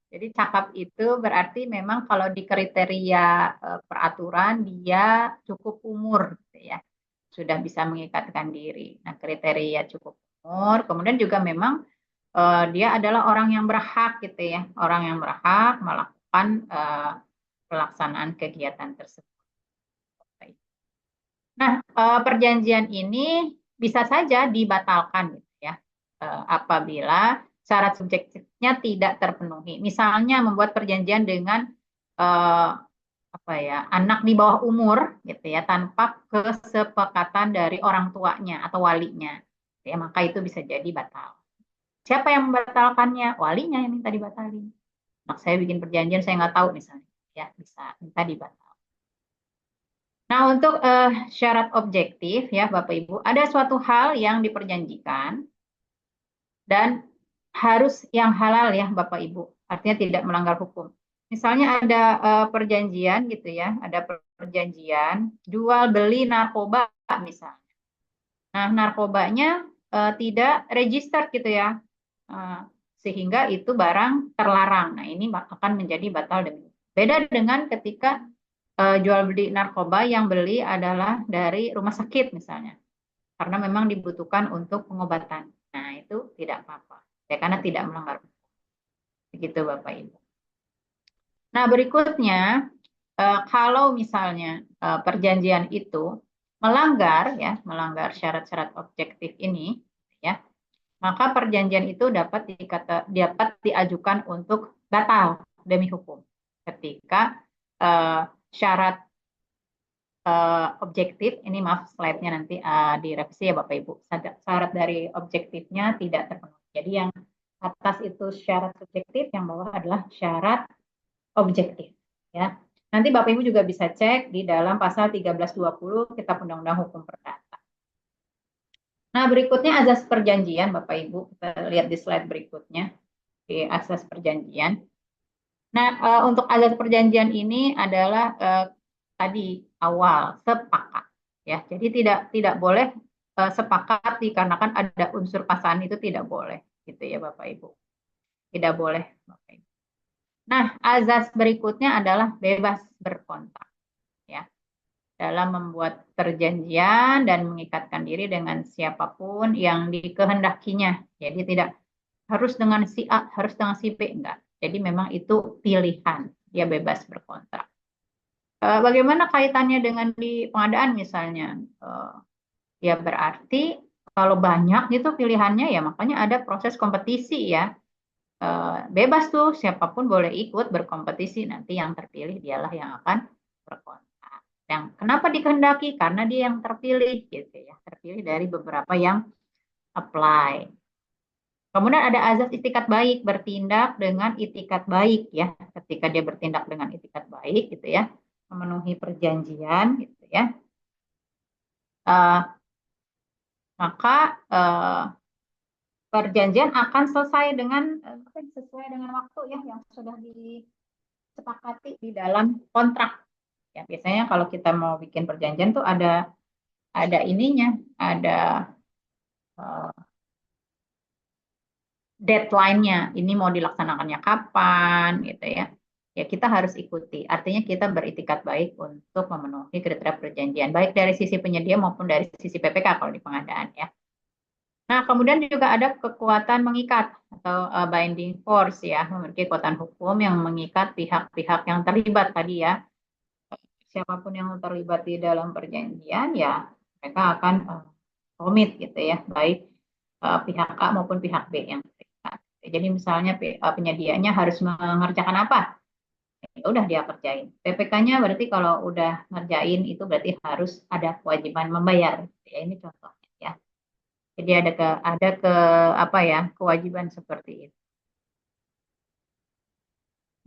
Jadi cakap itu berarti memang kalau di kriteria peraturan dia cukup umur gitu ya. Sudah bisa mengikatkan diri. Nah, kriteria cukup umur, kemudian juga memang dia adalah orang yang berhak gitu ya, orang yang berhak melakukan pelaksanaan kegiatan tersebut. Nah, perjanjian ini bisa saja dibatalkan gitu ya, apabila syarat subjektifnya tidak terpenuhi. Misalnya membuat perjanjian dengan anak di bawah umur gitu ya, tanpa kesepakatan dari orang tuanya atau walinya, ya, maka itu bisa jadi batal. Siapa yang membatalkannya? Walinya yang minta dibatalin. Nah, saya bikin perjanjian saya nggak tahu misalnya, ya bisa minta dibatal. Nah, untuk syarat objektif ya Bapak Ibu, ada suatu hal yang diperjanjikan dan harus yang halal ya Bapak Ibu, artinya tidak melanggar hukum. Misalnya ada perjanjian gitu ya, ada perjanjian jual beli narkoba misalnya. Nah, narkobanya tidak register gitu ya, sehingga itu barang terlarang. Nah, ini akan menjadi batal demi. Beda dengan ketika jual beli narkoba yang beli adalah dari rumah sakit misalnya, karena memang dibutuhkan untuk pengobatan. Nah, itu tidak apa-apa ya, karena tidak melanggar hukum. Begitu Bapak Ibu. Nah, berikutnya kalau misalnya perjanjian itu melanggar syarat-syarat objektif ini ya, maka perjanjian itu dapat diajukan untuk batal demi hukum ketika syarat objektif, ini maaf slide-nya nanti direvisi ya Bapak Ibu. Syarat dari objektifnya tidak terpenuhi. Jadi yang atas itu syarat subjektif, yang bawah adalah syarat objektif. Ya. Nanti Bapak Ibu juga bisa cek di dalam pasal 1320 Kitab Undang-Undang Hukum Perdata. Nah, berikutnya azas perjanjian Bapak Ibu. Kita lihat di slide berikutnya, di asas perjanjian. Nah, untuk azas perjanjian ini adalah tadi awal sepakat, ya. Jadi tidak boleh sepakat dikarenakan ada unsur pasangan, itu tidak boleh, gitu ya Bapak Ibu. Tidak boleh, Bapak Ibu. Nah, azas berikutnya adalah bebas berkontrak, ya. Dalam membuat perjanjian dan mengikatkan diri dengan siapapun yang dikehendakinya. Jadi tidak harus dengan si A, harus dengan si B, enggak. Jadi memang itu pilihan, dia bebas berkontrak. Bagaimana kaitannya dengan di pengadaan misalnya? Ya berarti kalau banyak gitu pilihannya, ya makanya ada proses kompetisi ya. Bebas tuh, siapapun boleh ikut berkompetisi, nanti yang terpilih dialah yang akan berkontrak. Yang kenapa dikehendaki? Karena dia yang terpilih gitu ya, terpilih dari beberapa yang apply. Kemudian ada azas itikat baik, bertindak dengan itikat baik ya. Ketika dia bertindak dengan itikat baik gitu ya, memenuhi perjanjian gitu ya, maka perjanjian akan selesai dengan sesuai dengan waktu ya yang sudah disepakati di dalam kontrak. Ya, biasanya kalau kita mau bikin perjanjian tuh ada ininya, ada deadline-nya. Ini mau dilaksanakannya kapan gitu ya. Ya kita harus ikuti. Artinya kita beritikat baik untuk memenuhi kriteria perjanjian, baik dari sisi penyedia maupun dari sisi PPK kalau di pengadaan ya. Nah, kemudian juga ada kekuatan mengikat atau binding force ya, memiliki kekuatan hukum yang mengikat pihak-pihak yang terlibat tadi ya. Siapapun yang terlibat di dalam perjanjian ya mereka akan komit gitu ya, baik pihak A maupun pihak B yang terlibat. Jadi misalnya penyedianya harus mengerjakan apa? Ya udah dia kerjain. PPK-nya berarti kalau udah ngerjain itu berarti harus ada kewajiban membayar. Ya ini contohnya ya. Jadi ada apa ya, kewajiban seperti itu.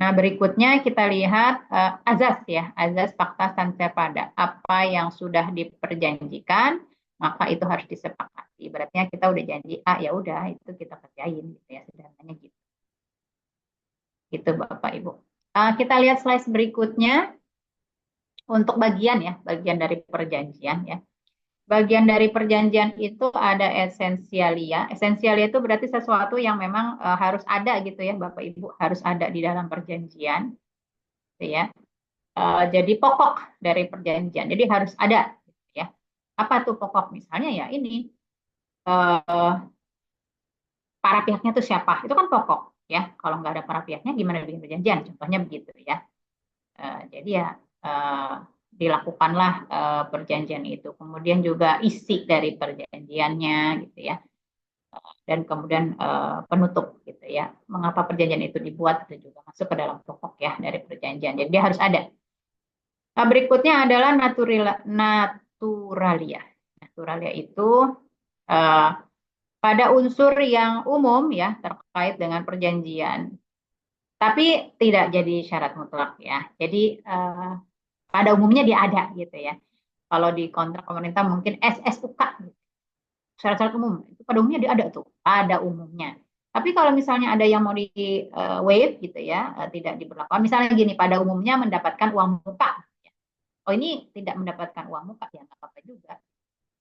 Nah, berikutnya kita lihat azas ya, azas fakta sansepada. Apa yang sudah diperjanjikan, maka itu harus disepakati. Berarti kita udah janji A, ya udah itu kita kerjain gitu ya, sederhananya gitu. Gitu Bapak Ibu. Kita lihat slide berikutnya untuk bagian ya, bagian dari perjanjian ya. Bagian dari perjanjian itu ada esensialia. Esensialia itu berarti sesuatu yang memang harus ada gitu ya, Bapak Ibu, harus ada di dalam perjanjian, gitu ya. Jadi pokok dari perjanjian, jadi harus ada, gitu ya. Apa tuh pokok? Misalnya ya ini para pihaknya tuh siapa? Itu kan pokok ya. Kalau nggak ada para pihaknya, gimana bikin perjanjian? Contohnya begitu ya. Jadi ya dilakukanlah perjanjian itu. Kemudian juga isi dari perjanjiannya gitu ya. Dan kemudian penutup gitu ya. Mengapa perjanjian itu dibuat itu juga masuk ke dalam pokok ya dari perjanjian. Jadi dia harus ada. Nah, berikutnya adalah naturalia. Naturalia itu pada unsur yang umum ya terkait dengan perjanjian. Tapi tidak jadi syarat mutlak ya. Jadi pada umumnya dia ada gitu ya. Kalau di kontrak pemerintah mungkin SSUK gitu. Syarat-syarat umum itu pada umumnya dia ada tuh, pada umumnya. Tapi kalau misalnya ada yang mau di waive gitu ya, tidak diberlakukan. Misalnya gini, pada umumnya mendapatkan uang muka. Oh ini tidak mendapatkan uang muka ya nggak apa-apa juga.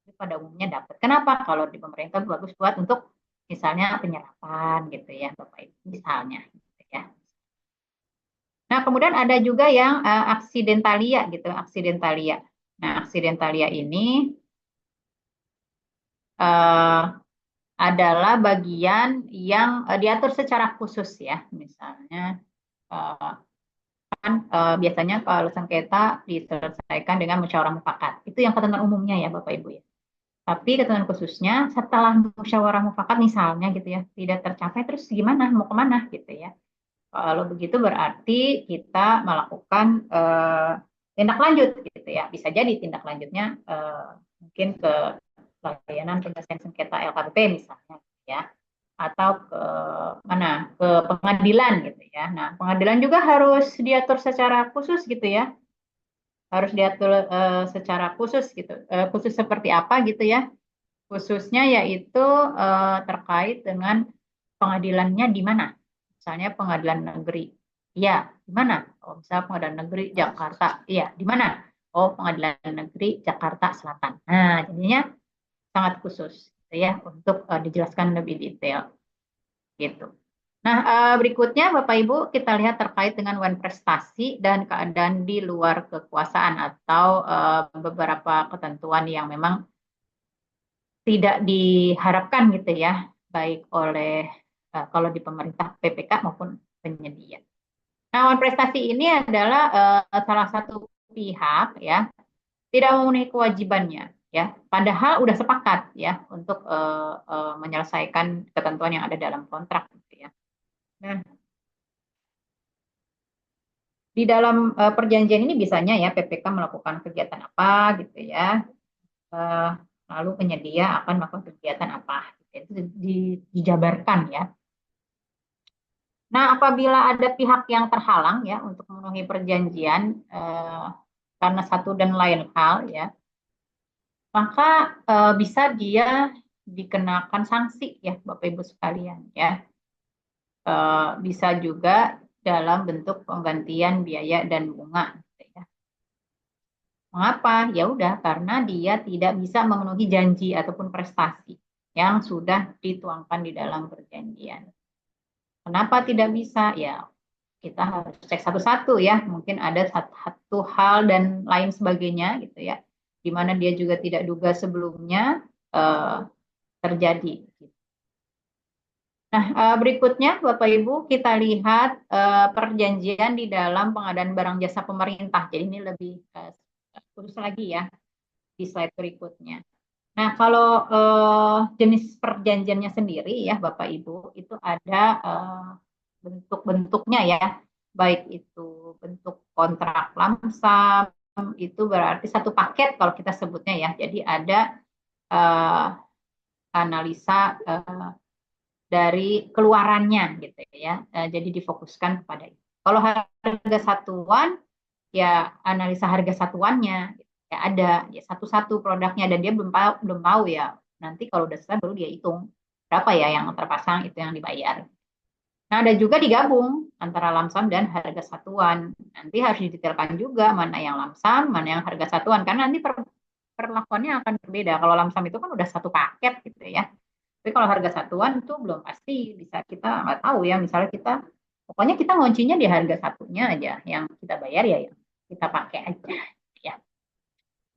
Tapi pada umumnya dapat. Kenapa? Kalau di pemerintah bagus buat untuk misalnya penyerapan gitu ya, Bapak Ibu misalnya. Gitu ya. Nah, kemudian ada juga yang aksidentalia gitu, aksidentalia. Nah, aksidentalia ini adalah bagian yang diatur secara khusus ya. Misalnya kan biasanya kalau sengketa diselesaikan dengan musyawarah mufakat. Itu yang ketentuan umumnya ya, Bapak Ibu ya. Tapi ketentuan khususnya setelah musyawarah mufakat misalnya gitu ya, tidak tercapai terus gimana? Mau kemana gitu ya. Kalau begitu berarti kita melakukan tindak lanjut gitu ya. Bisa jadi tindak lanjutnya mungkin ke layanan penyelesaian sengketa LKPP misalnya ya, atau ke mana, ke pengadilan gitu ya. Nah, pengadilan juga harus diatur secara khusus gitu ya, harus diatur secara khusus gitu. Khusus seperti apa gitu ya? Khususnya yaitu terkait dengan pengadilannya di mana. Misalnya pengadilan negeri, iya di mana? Oh, misalnya pengadilan negeri Jakarta, iya di mana? Oh, pengadilan negeri Jakarta Selatan. Nah, jadinya sangat khusus gitu ya untuk dijelaskan lebih detail gitu. Nah, berikutnya Bapak Ibu kita lihat terkait dengan prestasi dan keadaan di luar kekuasaan atau beberapa ketentuan yang memang tidak diharapkan gitu ya, baik oleh kalau di pemerintah PPK maupun penyedia. Nah, prestasi ini adalah salah satu pihak ya tidak memenuhi kewajibannya ya, padahal udah sepakat ya untuk menyelesaikan ketentuan yang ada dalam kontrak gitu ya. Nah, di dalam perjanjian ini bisanya ya PPK melakukan kegiatan apa gitu ya, lalu penyedia akan melakukan kegiatan apa, itu dijabarkan ya. Nah, apabila ada pihak yang terhalang ya untuk memenuhi perjanjian karena satu dan lain hal ya, maka bisa dia dikenakan sanksi ya Bapak Ibu sekalian ya. Bisa juga dalam bentuk penggantian biaya dan bunga gitu ya. Mengapa? Ya udah karena dia tidak bisa memenuhi janji ataupun prestasi yang sudah dituangkan di dalam perjanjian. Kenapa tidak bisa? Ya kita harus cek satu-satu ya. Mungkin ada satu hal dan lain sebagainya gitu ya, di mana dia juga tidak duga sebelumnya terjadi. Nah, berikutnya Bapak Ibu kita lihat perjanjian di dalam pengadaan barang jasa pemerintah. Jadi ini lebih khusus lagi ya di slide berikutnya. Nah, kalau jenis perjanjiannya sendiri ya Bapak Ibu itu ada bentuk-bentuknya ya, baik itu bentuk kontrak lamsam, itu berarti satu paket kalau kita sebutnya ya. Jadi ada analisa dari keluarannya gitu ya. Jadi difokuskan kepada itu. Kalau harga satuan ya analisa harga satuannya ya ada ya satu-satu produknya dan dia belum tahu ya nanti kalau udah selesai baru dia hitung berapa ya yang terpasang itu yang dibayar. Nah, ada juga digabung antara lamsam dan harga satuan. Nanti harus didetailkan juga mana yang lamsam, mana yang harga satuan karena nanti perlakuannya akan berbeda. Kalau lamsam itu kan udah satu paket gitu ya. Tapi kalau harga satuan itu belum pasti, bisa kita nggak tahu ya. Misalnya kita, pokoknya kita ngoncinya di harga satunya aja, yang kita bayar ya yang kita pakai aja. Ya.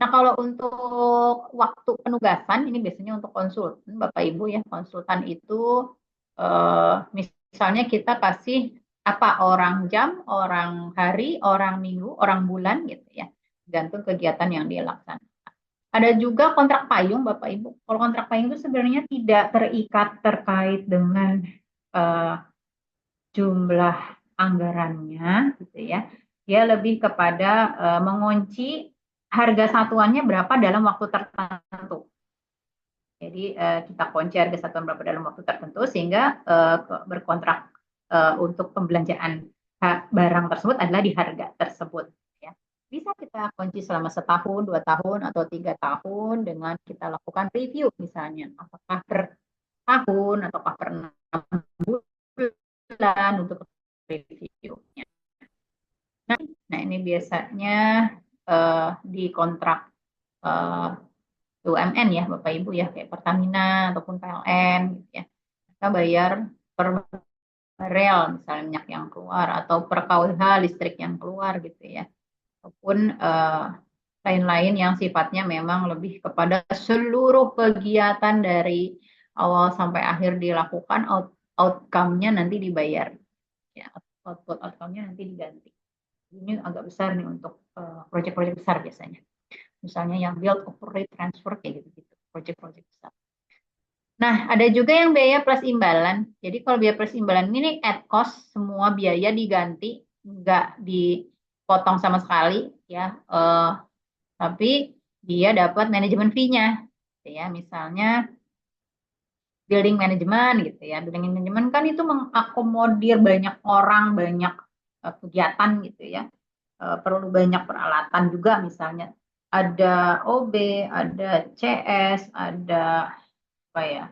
Nah kalau untuk waktu penugasan, ini biasanya untuk konsultan, Bapak Ibu ya, konsultan itu misalnya kita kasih apa orang jam, orang hari, orang minggu, orang bulan gitu ya, gantung kegiatan yang dia laksanakan. Ada juga kontrak payung, Bapak Ibu. Kalau kontrak payung itu sebenarnya tidak terikat terkait dengan jumlah anggarannya, gitu ya. Dia lebih kepada mengunci harga satuannya berapa dalam waktu tertentu. Jadi kita kunci harga satuan berapa dalam waktu tertentu sehingga berkontrak untuk pembelanjaan barang tersebut adalah di harga tersebut. Bisa kita kunci selama 1 tahun, 2 tahun, atau 3 tahun dengan kita lakukan review misalnya. Apakah per tahun, ataukah per 6 bulan untuk reviewnya. Nah ini biasanya di kontrak BUMN ya Bapak Ibu ya, kayak Pertamina ataupun PLN gitu ya. Kita bayar per barel misalnya minyak yang keluar, atau per kWh listrik yang keluar gitu ya. Ataupun lain-lain yang sifatnya memang lebih kepada seluruh kegiatan dari awal sampai akhir dilakukan, outcome-nya nanti dibayar. Ya, output outcome-nya nanti diganti. Ini agak besar nih untuk proyek-proyek besar biasanya. Misalnya yang build, operate, transfer, kayak gitu-gitu. Proyek-proyek besar. Nah, ada juga yang biaya plus imbalan. Jadi kalau biaya plus imbalan ini at cost, semua biaya diganti, nggak di potong sama sekali ya, tapi dia dapat manajemen fee-nya, ya misalnya building management gitu ya. Building management kan itu mengakomodir banyak orang, banyak kegiatan gitu ya. Perlu banyak peralatan juga, misalnya ada OB, ada CS, ada apa ya,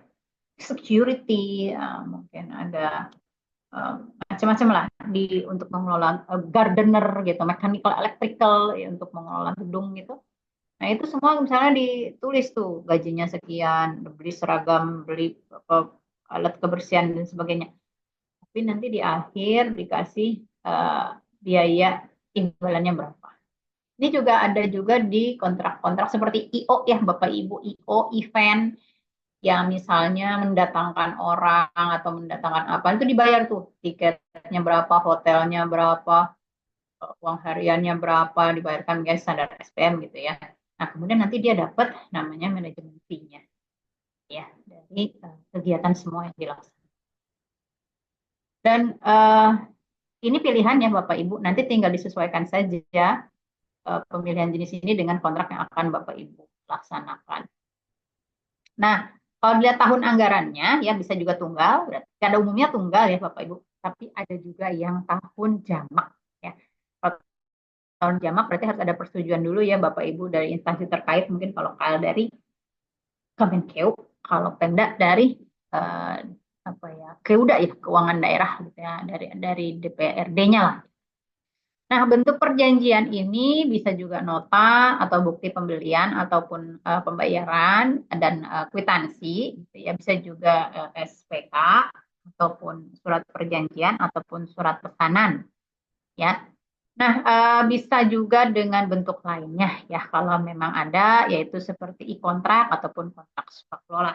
security, mungkin ada macam-macam lah untuk mengelola gardener gitu, mechanical, electrical ya, untuk mengelola gedung gitu. Nah, itu semua misalnya ditulis tuh gajinya sekian, beli seragam, beli alat kebersihan dan sebagainya. Tapi nanti di akhir dikasih biaya imbalannya berapa. Ini juga ada juga di kontrak-kontrak seperti IO ya, Bapak Ibu, IO event yang misalnya mendatangkan orang atau mendatangkan apa, itu dibayar tuh, tiketnya berapa, hotelnya berapa, uang hariannya berapa, dibayarkan guys standar SPM gitu ya. Nah, kemudian nanti dia dapat namanya manajemen fee-nya ya, dari kegiatan semua yang dilaksanakan. Dan ini pilihan ya Bapak Ibu, nanti tinggal disesuaikan saja pemilihan jenis ini dengan kontrak yang akan Bapak Ibu laksanakan. Nah, kalau dilihat tahun anggarannya ya bisa juga tunggal, berarti pada umumnya tunggal ya Bapak Ibu, tapi ada juga yang tahun jamak ya. Kalau tahun jamak berarti harus ada persetujuan dulu ya Bapak Ibu dari instansi terkait, mungkin kalau KAL dari Kemenkeu, kalau Pemda dari apa ya, Keuda ya, keuangan daerah gitu ya, dari DPRD-nya lah. Nah, bentuk perjanjian ini bisa juga nota atau bukti pembelian ataupun pembayaran dan kwitansi, gitu ya. Bisa juga SPK ataupun surat perjanjian ataupun surat pesanan, ya. Nah, bisa juga dengan bentuk lainnya, ya. Kalau memang ada, yaitu seperti e-kontrak ataupun kontrak sepak lola.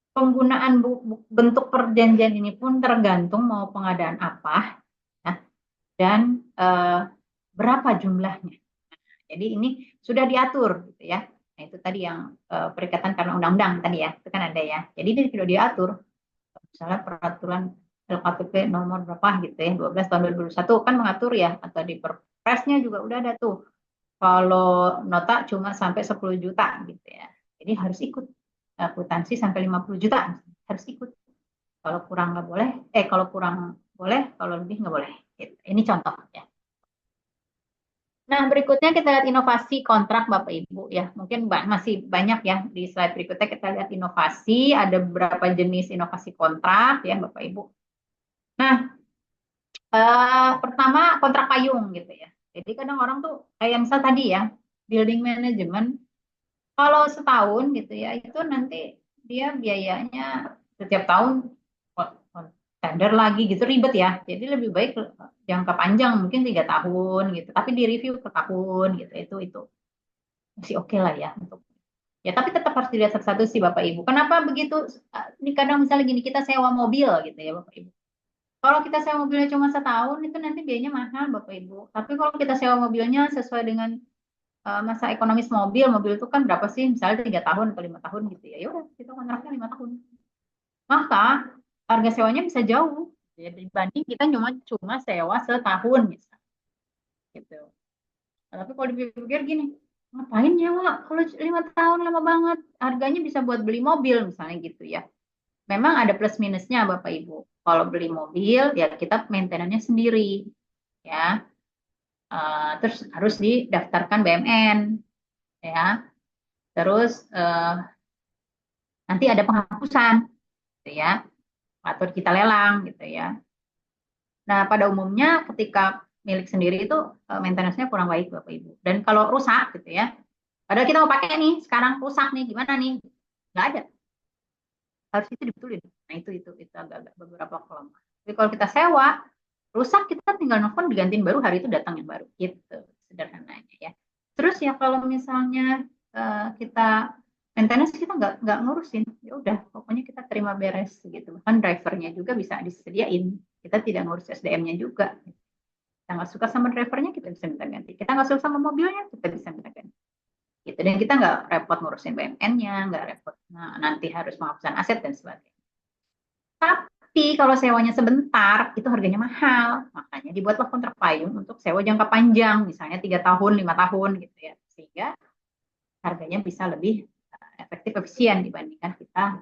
Penggunaan bentuk perjanjian ini pun tergantung mau pengadaan apa, ya, dan berapa jumlahnya. Jadi ini sudah diatur gitu ya. Nah, itu tadi yang perikatan karena undang-undang tadi ya, itu kan ada ya. Jadi ini sudah diatur. Misalnya peraturan LKPP nomor berapa gitu ya, 12 tahun 2021 kan mengatur ya, atau di Perpresnya juga udah ada tuh. Kalau nota cuma sampai 10 juta gitu ya. Jadi harus ikut. Kwitansi sampai 50 juta harus ikut. Kalau kurang nggak boleh, kalau kurang boleh, kalau lebih nggak boleh. Gitu. Ini contoh ya. Nah, berikutnya kita lihat inovasi kontrak Bapak Ibu ya. Mungkin masih banyak ya, di slide berikutnya kita lihat inovasi, ada beberapa jenis inovasi kontrak ya Bapak Ibu. Nah, pertama kontrak payung gitu ya. Jadi kadang orang tuh kayak misal tadi ya, building management, kalau setahun gitu ya, itu nanti dia biayanya setiap tahun tender lagi gitu, ribet ya. Jadi lebih baik jangka panjang mungkin 3 tahun gitu, tapi di review per tahun gitu, itu masih oke lah ya untuk ya, tapi tetap harus dilihat satu-satu sih Bapak Ibu. Kenapa begitu? Ini kadang misalnya gini, kita sewa mobil gitu ya Bapak Ibu. Kalau kita sewa mobilnya cuma setahun itu nanti biayanya mahal Bapak Ibu. Tapi kalau kita sewa mobilnya sesuai dengan masa ekonomis mobil itu kan berapa sih? Misalnya 3 tahun atau 5 tahun gitu ya. Ya udah, kita kontraknya 5 tahun. Maka harga sewanya bisa jauh ya, dibanding kita cuma sewa setahun misalnya. Gitu. Tapi kalau dipikir gini, ngapain nyewa kalau 5 tahun, lama banget, harganya bisa buat beli mobil misalnya gitu ya. Memang ada plus minusnya Bapak Ibu. Kalau beli mobil ya kita maintenance-nya sendiri ya. Terus harus didaftarkan BMN ya. Terus nanti ada penghapusan gitu ya, atau kita lelang gitu ya. Nah, pada umumnya ketika milik sendiri itu maintenance-nya kurang baik Bapak Ibu. Dan kalau rusak gitu ya, padahal kita mau pakai nih, sekarang rusak nih, gimana nih? Nggak ada. Harus itu dibetulin. Nah, itu agak-agak beberapa kelemahan. Tapi kalau kita sewa, rusak kita tinggal nelfon digantiin baru, hari itu datang yang baru. Gitu, sederhananya ya. Terus ya kalau misalnya kita maintenance kita nggak ngurusin, ya udah pokoknya kita terima beres gitu. Bahkan drivernya juga bisa disediain. Kita tidak ngurus SDM-nya juga. Kita nggak suka sama drivernya, kita bisa minta ganti. Kita nggak suka sama mobilnya, kita bisa minta ganti. Gitu. Dan kita nggak repot ngurusin BMN-nya, nggak repot nanti harus penghapusan aset dan sebagainya. Tapi kalau sewanya sebentar, itu harganya mahal. Makanya dibuatlah kontrak payung untuk sewa jangka panjang, misalnya 3 tahun, 5 tahun gitu ya. Sehingga harganya bisa lebih efektif, efisien dibandingkan kita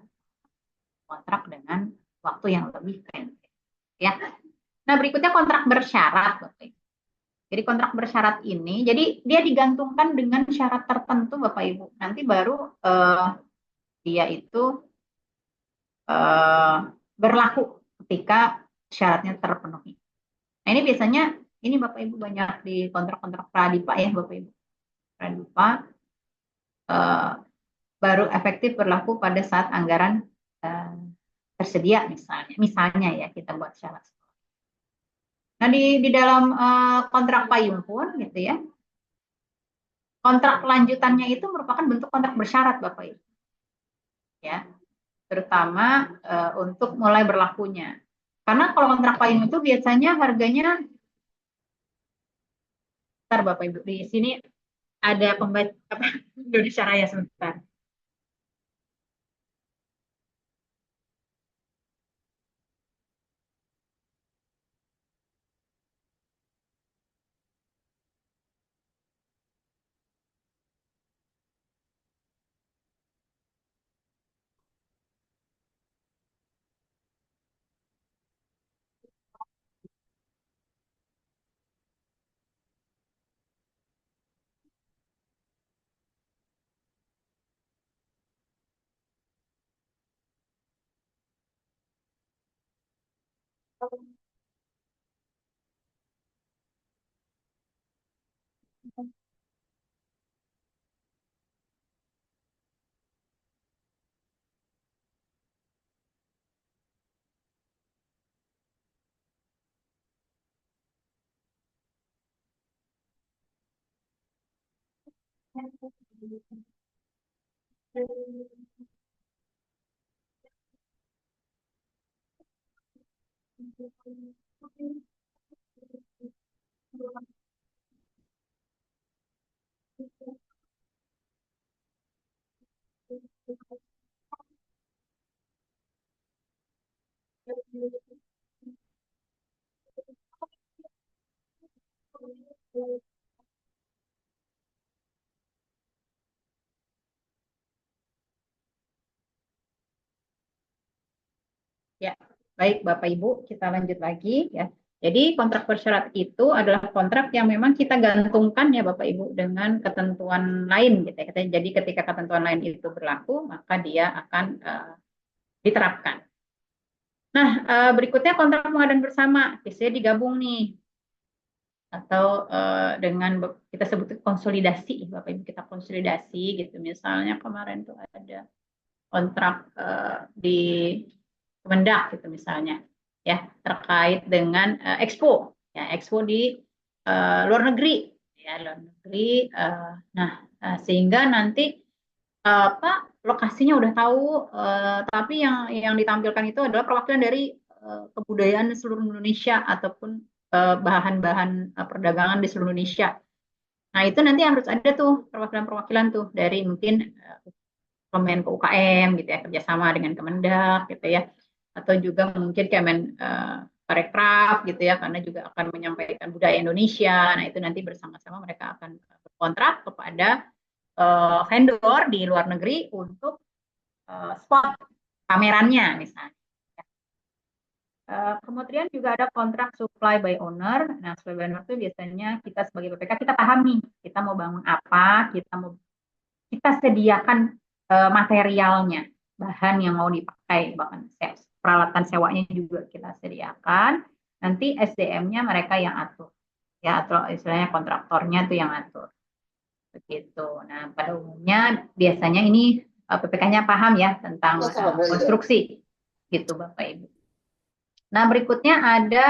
kontrak dengan waktu yang lebih pendek. Ya. Nah, berikutnya kontrak bersyarat, Bapak Ibu. Jadi kontrak bersyarat ini, jadi dia digantungkan dengan syarat tertentu, Bapak Ibu. Nanti baru dia itu berlaku ketika syaratnya terpenuhi. Nah, ini biasanya, ini Bapak Ibu banyak di kontrak-kontrak Pradipa ya, Bapak Ibu. Pradipa baru efektif berlaku pada saat anggaran tersedia misalnya ya kita buat syarat. Nah, di dalam kontrak payung pun gitu ya, kontrak lanjutannya itu merupakan bentuk kontrak bersyarat Bapak Ibu. Ya, terutama untuk mulai berlakunya. Karena kalau kontrak payung itu biasanya harganya, bentar Bapak Ibu, di sini ada pembaca Indonesia Raya sebentar. Ya, baik Bapak Ibu, kita lanjut lagi ya. Jadi kontrak bersyarat itu adalah kontrak yang memang kita gantungkan ya Bapak Ibu dengan ketentuan lain gitu ya. Jadi ketika ketentuan lain itu berlaku, maka dia akan diterapkan. Nah, berikutnya kontrak pengadaan bersama, biasanya digabung nih atau dengan kita sebut konsolidasi, Bapak Ibu, kita konsolidasi gitu. Misalnya kemarin tuh ada kontrak di Kemendak gitu misalnya ya terkait dengan Expo ya Expo di luar negeri ya luar negeri nah sehingga nanti apa lokasinya udah tahu tapi yang ditampilkan itu adalah perwakilan dari kebudayaan seluruh Indonesia ataupun bahan-bahan perdagangan di seluruh Indonesia. Nah, itu nanti harus ada tuh perwakilan-perwakilan tuh dari mungkin Kemenko UKM gitu ya kerjasama dengan Kemendak gitu ya atau juga mungkin Kemen Parekraf gitu ya karena juga akan menyampaikan budaya Indonesia. Nah, itu nanti bersama-sama mereka akan berkontrak kepada vendor di luar negeri untuk spot pamerannya misalnya. Kemudian juga ada kontrak supply by owner. Nah, supply by owner itu biasanya kita sebagai BPK kita paham nih, kita mau bangun apa, kita sediakan materialnya, bahan yang mau dipakai, bahkan peralatan sewanya juga kita sediakan. Nanti SDM-nya mereka yang atur, ya atau istilahnya kontraktornya itu yang atur. Begitu. Nah, pada umumnya biasanya ini PPK-nya paham ya tentang konstruksi, gitu Bapak Ibu. Nah, berikutnya ada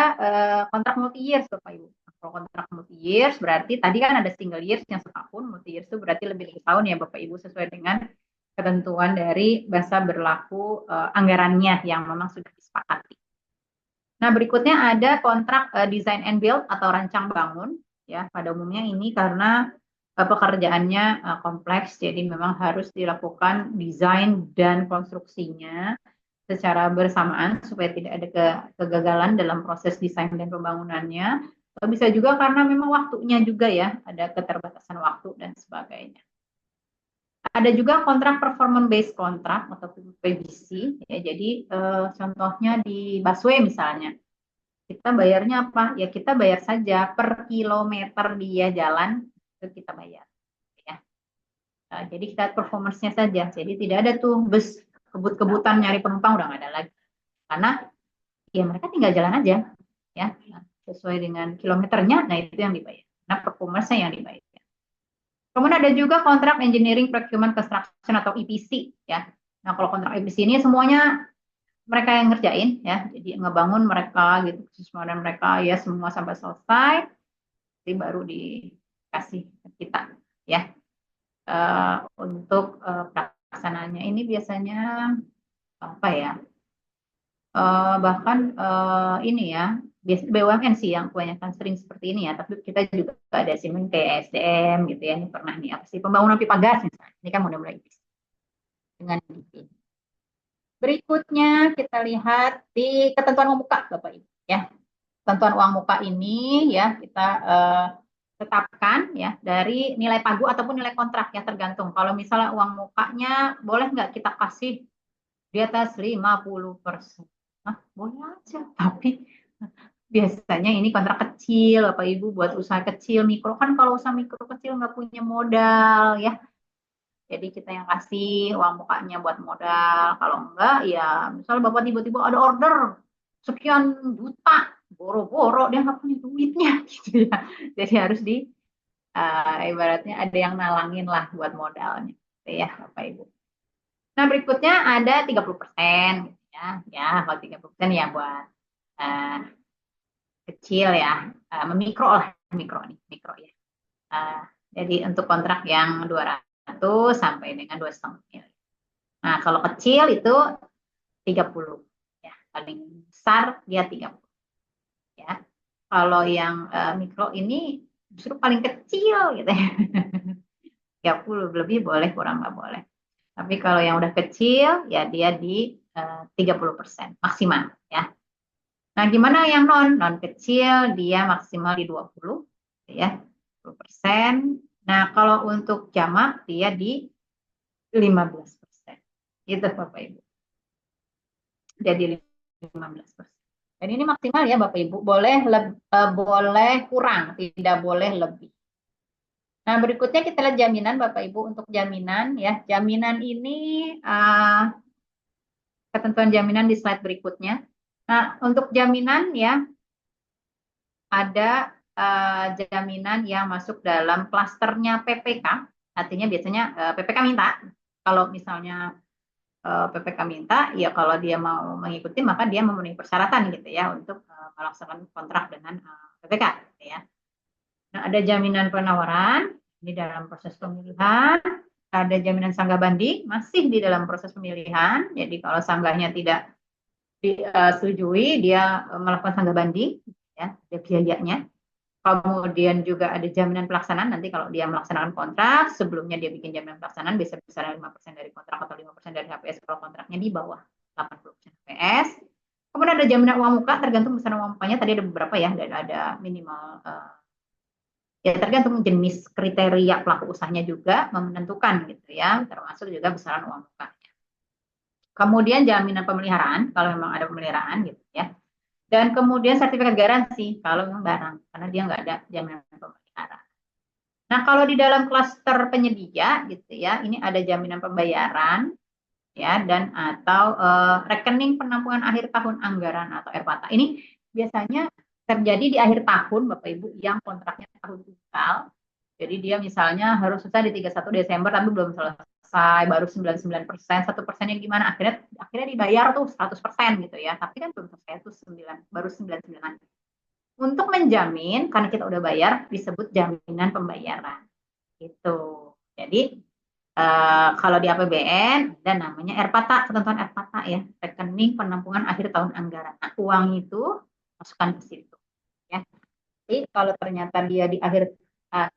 kontrak multi years Bapak Ibu. Kalau kontrak multi years berarti tadi kan ada single years yang setahun, multi years itu berarti lebih dari tahun ya Bapak Ibu sesuai dengan ketentuan dari masa berlaku anggarannya yang memang sudah disepakati. Nah, berikutnya ada kontrak design and build atau rancang bangun ya. Pada umumnya ini karena pekerjaannya kompleks jadi memang harus dilakukan desain dan konstruksinya secara bersamaan supaya tidak ada kegagalan dalam proses desain dan pembangunannya. Bisa juga karena memang waktunya juga ya, ada keterbatasan waktu dan sebagainya. Ada juga kontrak performance based kontrak atau PBC, ya. Jadi contohnya di busway misalnya, kita bayarnya apa? Ya kita bayar saja per kilometer dia jalan, itu kita bayar. Ya. Jadi kita performance-nya saja. Jadi tidak ada tuh bus kebut-kebutan nyari penumpang, udah nggak ada lagi. Karena ya mereka tinggal jalan aja, ya sesuai dengan kilometernya. Nah itu yang dibayar. Nah performance-nya yang dibayar. Kemudian ada juga kontrak engineering procurement construction atau EPC, ya. Nah kalau kontrak EPC ini semuanya mereka yang ngerjain, ya. Jadi ngebangun mereka gitu, kesesuaian mereka ya semua sampai selesai, jadi baru dikasih ke kita, ya. Untuk pelaksanaannya ini biasanya apa ya? Bahkan ini ya, BUMN sih yang kebanyakan sering seperti ini ya, tapi kita juga ada simen kayak SDM gitu ya, ini pernah nih apa sih pembangunan pipa gas misalnya, ini kan mulai dengan ini. Berikutnya kita lihat di ketentuan uang muka Bapak Ibu ya. Ketentuan uang muka ini ya kita tetapkan ya dari nilai pagu ataupun nilai kontrak ya, tergantung. Kalau misalnya uang mukanya boleh nggak kita kasih di atas 50%? Nah, boleh aja, tapi biasanya ini kontrak kecil, Bapak Ibu, buat usaha kecil, mikro. Kan kalau usaha mikro kecil nggak punya modal ya. Jadi kita yang kasih uang mukanya buat modal. Kalau enggak, ya misalnya Bapak tiba-tiba ada order sekian juta, boro-boro dia nggak punya duitnya gitu ya. Jadi harus ibaratnya ada yang nalangin lah buat modalnya. Gitu ya Bapak Ibu. Nah berikutnya ada 30% gitu ya. Ya kalau 30% ya buat kecil ya, memikro lah, mikro ya. Jadi untuk kontrak yang 200 sampai dengan 2,5 miliar. Nah kalau kecil itu 30 ya, paling besar dia 30 ya. Kalau yang mikro ini justru paling kecil gitu ya. 30 lebih boleh, kurang nggak boleh. Tapi kalau yang udah kecil ya dia di 30% maksimal ya. Nah, gimana yang non kecil dia maksimal di 20 ya, 20%. Nah, kalau untuk jamak dia di 15%. Itu Bapak Ibu. Jadi 15%. Dan ini maksimal ya Bapak Ibu, boleh kurang, tidak boleh lebih. Nah, berikutnya kita lihat jaminan Bapak Ibu. Untuk jaminan ya, jaminan ini ketentuan jaminan di slide berikutnya. Nah, untuk jaminan ya ada jaminan yang masuk dalam klasternya PPK. Artinya biasanya PPK minta. Kalau misalnya PPK minta, ya kalau dia mau mengikuti maka dia memenuhi persyaratan gitu ya untuk melaksanakan kontrak dengan PPK. Gitu ya. Nah, ada jaminan penawaran di dalam proses pemilihan. Ada jaminan sanggah banding masih di dalam proses pemilihan. Jadi kalau sanggahnya tidak disetujui, dia melakukan sanggah banding, ya, ada biayanya. Kemudian juga ada jaminan pelaksanaan, nanti kalau dia melaksanakan kontrak, sebelumnya dia bikin jaminan pelaksanaan, bisa besaran 5% dari kontrak atau 5% dari HPS kalau kontraknya di bawah 80% HPS. Kemudian ada jaminan uang muka, tergantung besaran uang mukanya, tadi ada beberapa ya, dan ada minimal, ya tergantung jenis kriteria pelaku usahanya juga menentukan gitu ya, termasuk juga besaran uang mukanya. Kemudian jaminan pemeliharaan, kalau memang ada pemeliharaan gitu ya. Dan kemudian sertifikat garansi kalau memang barang, karena dia nggak ada jaminan pemeliharaan. Nah, kalau di dalam klaster penyedia gitu ya, ini ada jaminan pembayaran ya dan atau rekening penampungan akhir tahun anggaran atau RPATA. Ini biasanya terjadi di akhir tahun Bapak Ibu yang kontraknya tahun tunggal. Jadi dia misalnya harus selesai di 31 Desember tapi belum selesai, baru 99%, 1%-nya gimana? Akhirnya dibayar tuh 100% gitu ya. Tapi kan belum selesai tuh baru 99. Untuk menjamin karena kita udah bayar disebut jaminan pembayaran. Gitu. Jadi kalau di APBN dan namanya RPATA, ketentuan RPATA ya, rekening penampungan akhir tahun anggaran. Nah, uang itu masukkan ke situ ya. Jadi kalau ternyata dia di akhir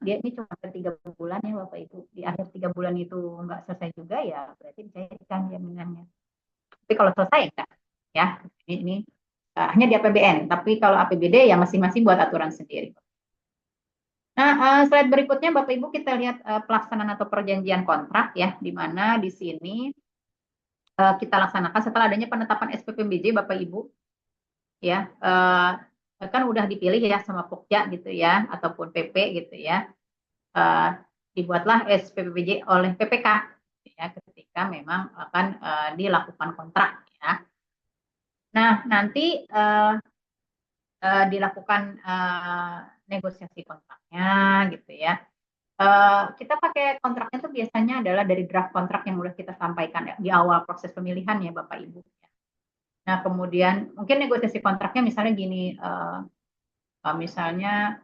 dia ini cuma 3 bulan ya Bapak Ibu, di akhir 3 bulan itu nggak selesai juga ya berarti dicairkan jaminannya. Tapi kalau selesai enggak, ya ini hanya di APBN. Tapi kalau APBD ya masing-masing buat aturan sendiri. Nah, slide berikutnya Bapak Ibu kita lihat pelaksanaan atau perjanjian kontrak ya, di mana di sini kita laksanakan setelah adanya penetapan SPPMBJ Bapak Ibu ya, kan udah dipilih ya sama Pokja gitu ya, ataupun PP gitu ya, dibuatlah SPPBJ oleh PPK ya, ketika memang akan dilakukan kontrak ya. Nah, nanti dilakukan negosiasi kontraknya gitu ya. Kita pakai kontraknya itu biasanya adalah dari draft kontrak yang sudah kita sampaikan ya, di awal proses pemilihan ya Bapak Ibu. Nah, kemudian mungkin negosiasi kontraknya misalnya gini, misalnya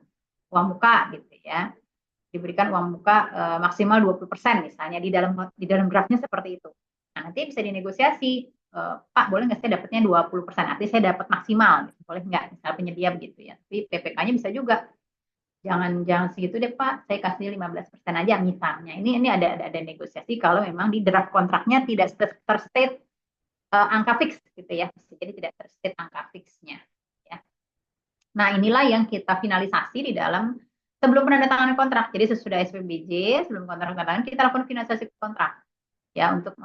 uang muka gitu ya, diberikan uang muka maksimal 20% misalnya di dalam draftnya seperti itu. Nah, nanti bisa dinegosiasi, Pak boleh nggak saya dapatnya 20%, artinya saya dapat maksimal, boleh nggak, misalnya penyedia begitu ya. Tapi PPK-nya bisa juga, jangan segitu deh Pak, saya kasih 15% aja misalnya. Ini ada negosiasi kalau memang di draft kontraknya tidak terstate angka fix gitu ya, jadi tidak terstate angka fixnya. Ya. Nah, inilah yang kita finalisasi di dalam sebelum penandatanganan kontrak. Jadi sesudah SPBJ, sebelum kontrak kita lakukan finalisasi kontrak. Ya, untuk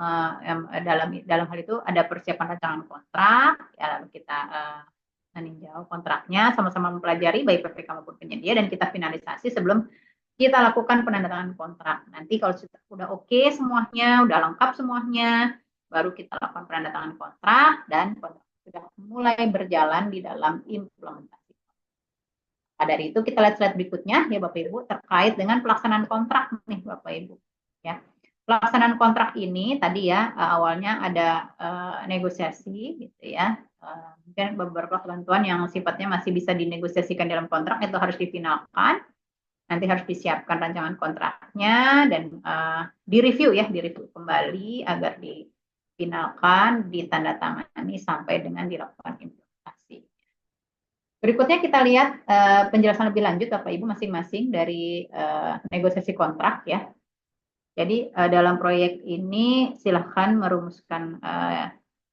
dalam hal itu ada persiapan rancangan kontrak, ya, lalu kita meninjau kontraknya, sama-sama mempelajari baik PPK maupun penyedia, dan kita finalisasi sebelum kita lakukan penandatanganan kontrak. Nanti kalau sudah oke semuanya, udah lengkap semuanya, baru kita lakukan penandatanganan kontrak, dan kontrak sudah mulai berjalan di dalam implementasi. Nah, dari itu kita lihat slide berikutnya ya Bapak Ibu, terkait dengan pelaksanaan kontrak nih Bapak Ibu. Ya, pelaksanaan kontrak ini tadi ya, awalnya ada negosiasi gitu ya, mungkin beberapa ketentuan yang sifatnya masih bisa dinegosiasikan dalam kontrak itu harus difinalkan. Nanti harus disiapkan rancangan kontraknya dan direview kembali agar difinalkan, ditandatangani sampai dengan dilakukan implementasi. Berikutnya kita lihat penjelasan lebih lanjut Bapak Ibu masing-masing dari negosiasi kontrak ya. Jadi dalam proyek ini silahkan merumuskan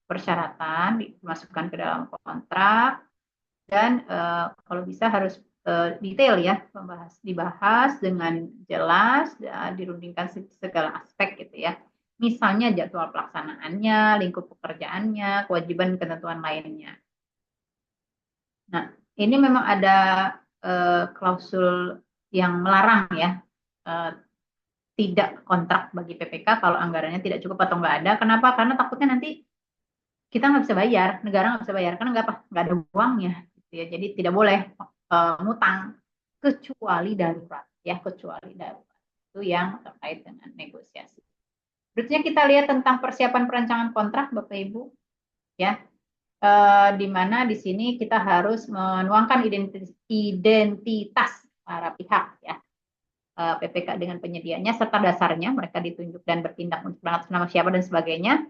persyaratan, dimasukkan ke dalam kontrak, dan kalau bisa harus detail ya, dibahas dengan jelas, dirundingkan segala aspek gitu ya. Misalnya jadwal pelaksanaannya, lingkup pekerjaannya, kewajiban ketentuan lainnya. Nah, ini memang ada klausul yang melarang ya, tidak kontrak bagi PPK kalau anggarannya tidak cukup atau nggak ada. Kenapa? Karena takutnya nanti kita nggak bisa bayar, negara nggak bisa bayar karena nggak ada uangnya. Gitu ya. Jadi tidak boleh ngutang kecuali darurat ya, kecuali darurat. Itu yang terkait dengan negosiasi. Berikutnya kita lihat tentang persiapan perancangan kontrak Bapak Ibu ya, di mana di sini kita harus menuangkan identitas para pihak ya, PPK dengan penyedianya serta dasarnya mereka ditunjuk dan bertindak untuk atas nama siapa dan sebagainya.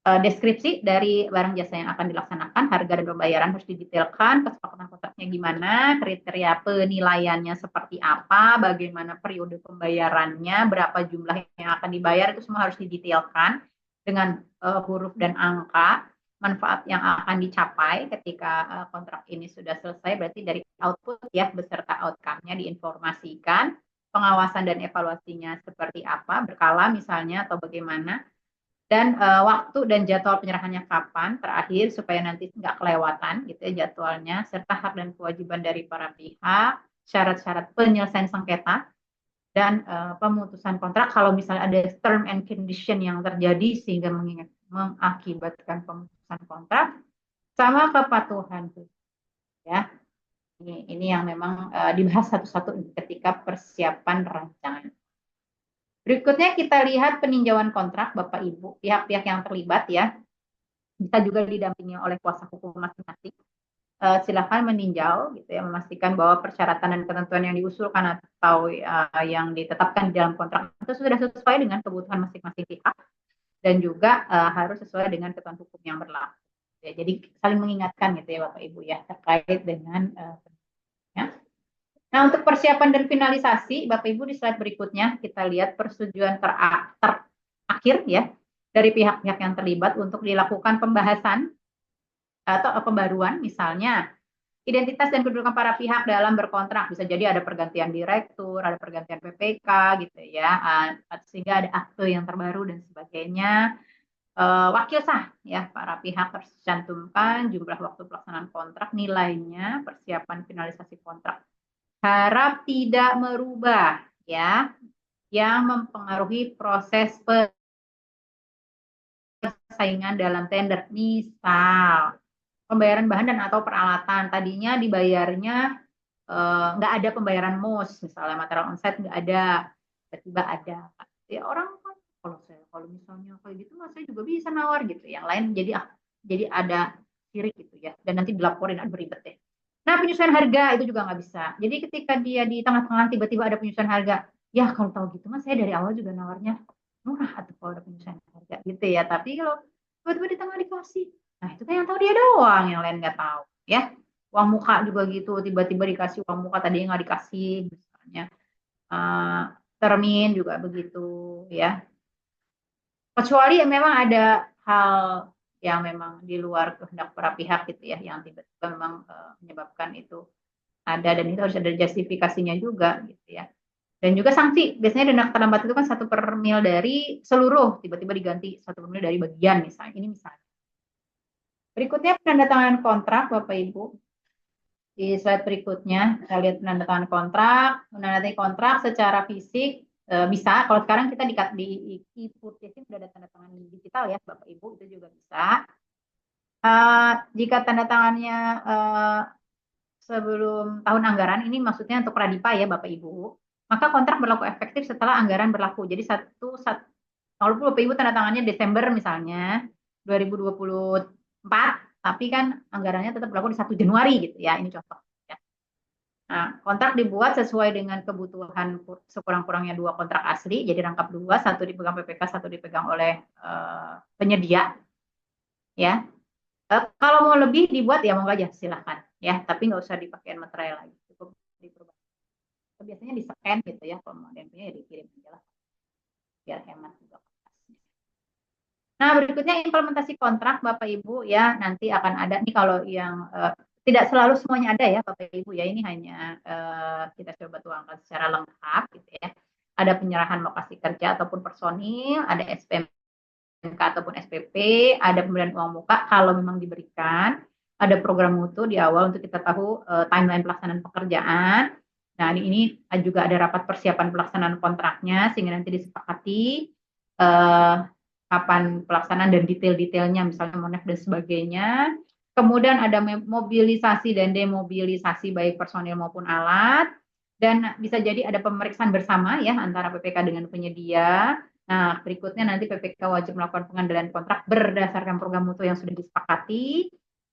Deskripsi dari barang jasa yang akan dilaksanakan, harga dan pembayaran harus didetailkan, kesepakatan kontraknya gimana, kriteria penilaiannya seperti apa, bagaimana periode pembayarannya, berapa jumlah yang akan dibayar, itu semua harus didetailkan dengan huruf dan angka, manfaat yang akan dicapai ketika kontrak ini sudah selesai, berarti dari output ya beserta outcome-nya diinformasikan, pengawasan dan evaluasinya seperti apa, berkala misalnya atau bagaimana, dan waktu dan jadwal penyerahannya kapan terakhir supaya nanti nggak kelewatan gitu ya jadwalnya, serta hak dan kewajiban dari para pihak, syarat-syarat penyelesaian sengketa, dan pemutusan kontrak kalau misalnya ada term and condition yang terjadi sehingga mengakibatkan pemutusan kontrak, sama kepatuhan ya. Ini yang memang dibahas satu-satu ketika persiapan rancangan. Berikutnya kita lihat peninjauan kontrak Bapak Ibu, pihak-pihak yang terlibat ya, bisa juga didampingi oleh kuasa hukum masing-masing. Silakan meninjau gitu ya, memastikan bahwa persyaratan dan ketentuan yang diusulkan atau yang ditetapkan di dalam kontrak itu sudah sesuai dengan kebutuhan masing-masing pihak dan juga harus sesuai dengan ketentuan hukum yang berlaku. Ya, jadi saling mengingatkan gitu ya Bapak Ibu ya terkait dengan ya. Nah, untuk persiapan dan finalisasi, Bapak Ibu di slide berikutnya kita lihat persetujuan terakhir ya, dari pihak-pihak yang terlibat untuk dilakukan pembahasan atau pembaruan, misalnya identitas dan kedudukan para pihak dalam berkontrak. Bisa jadi ada pergantian direktur, ada pergantian PPK gitu ya, sehingga ada akte yang terbaru dan sebagainya. Wakil sah ya, para pihak tercantumkan jumlah waktu pelaksanaan kontrak, nilainya, persiapan finalisasi kontrak. Harap tidak merubah ya yang mempengaruhi proses persaingan dalam tender. Misal pembayaran bahan dan atau peralatan, tadinya dibayarnya nggak ada pembayaran MOS, misalnya material onsite nggak ada, tiba-tiba ada. Ya orang kan kalau misalnya kayak gitu, saya juga bisa nawar gitu. Yang lain jadi ada sirik gitu ya, dan nanti dilaporin, ada beribet deh. Nah, penyesuaian harga itu juga nggak bisa. Jadi ketika dia di tengah-tengah tiba-tiba ada penyesuaian harga, ya kalau tahu gitu mas saya dari awal juga nawarnya murah atau kalau ada penyesuaian harga gitu ya. Tapi kalau tiba-tiba di tengah dikasih, nah itu kan yang tahu dia doang, yang lain nggak tahu ya. Uang muka juga gitu, tiba-tiba dikasih uang muka tadinya nggak dikasih, misalnya termin juga begitu ya. Kecuali memang ada hal yang memang di luar kehendak para pihak gitu ya, yang tiba-tiba memang menyebabkan itu ada, dan itu harus ada justifikasinya juga gitu ya. Dan juga sanksi, biasanya denda terlambat itu kan 1/mil dari seluruh, tiba-tiba diganti 1/mil dari bagian misalnya. Ini misalnya. Berikutnya penandatanganan kontrak, Bapak Ibu. Di slide berikutnya, kita lihat penandatanganan kontrak. Menandatangani kontrak secara fisik bisa. Kalau sekarang kita di e-purchasing sudah ada tanda tangan digital ya, Bapak Ibu, itu juga bisa. Jika tanda tangannya sebelum tahun anggaran, ini maksudnya untuk Pradipa ya Bapak Ibu, maka kontrak berlaku efektif setelah anggaran berlaku. Jadi kalau Bapak Ibu tanda tangannya Desember misalnya 2024, tapi kan anggarannya tetap berlaku di 1 Januari gitu ya, ini contoh. Ya. Nah, kontrak dibuat sesuai dengan kebutuhan sekurang-kurangnya 2 kontrak asli, jadi rangkap 2, 1 dipegang PPK, 1 dipegang oleh penyedia. Ya, kalau mau lebih dibuat ya mau aja silahkan ya, tapi nggak usah dipakai materai lagi, cukup diperubah. Biasanya di scan gitu ya, kalau mau punya ya dikirim aja lah biar hemat juga. Nah, berikutnya implementasi kontrak Bapak Ibu ya, nanti akan ada nih, kalau yang tidak selalu semuanya ada ya Bapak Ibu ya, ini hanya kita coba tuangkan secara lengkap gitu ya. Ada penyerahan lokasi kerja ataupun personil, ada SPMK ataupun SPP, ada pemberian uang muka kalau memang diberikan, ada program mutu di awal untuk kita tahu timeline pelaksanaan pekerjaan. Nah, ini juga ada rapat persiapan pelaksanaan kontraknya sehingga nanti disepakati kapan pelaksanaan dan detail-detailnya, misalnya monek dan sebagainya. Kemudian ada mobilisasi dan demobilisasi baik personil maupun alat, dan bisa jadi ada pemeriksaan bersama ya antara PPK dengan penyedia. Nah, berikutnya nanti PPK wajib melakukan pengandalan kontrak berdasarkan program mutu yang sudah disepakati.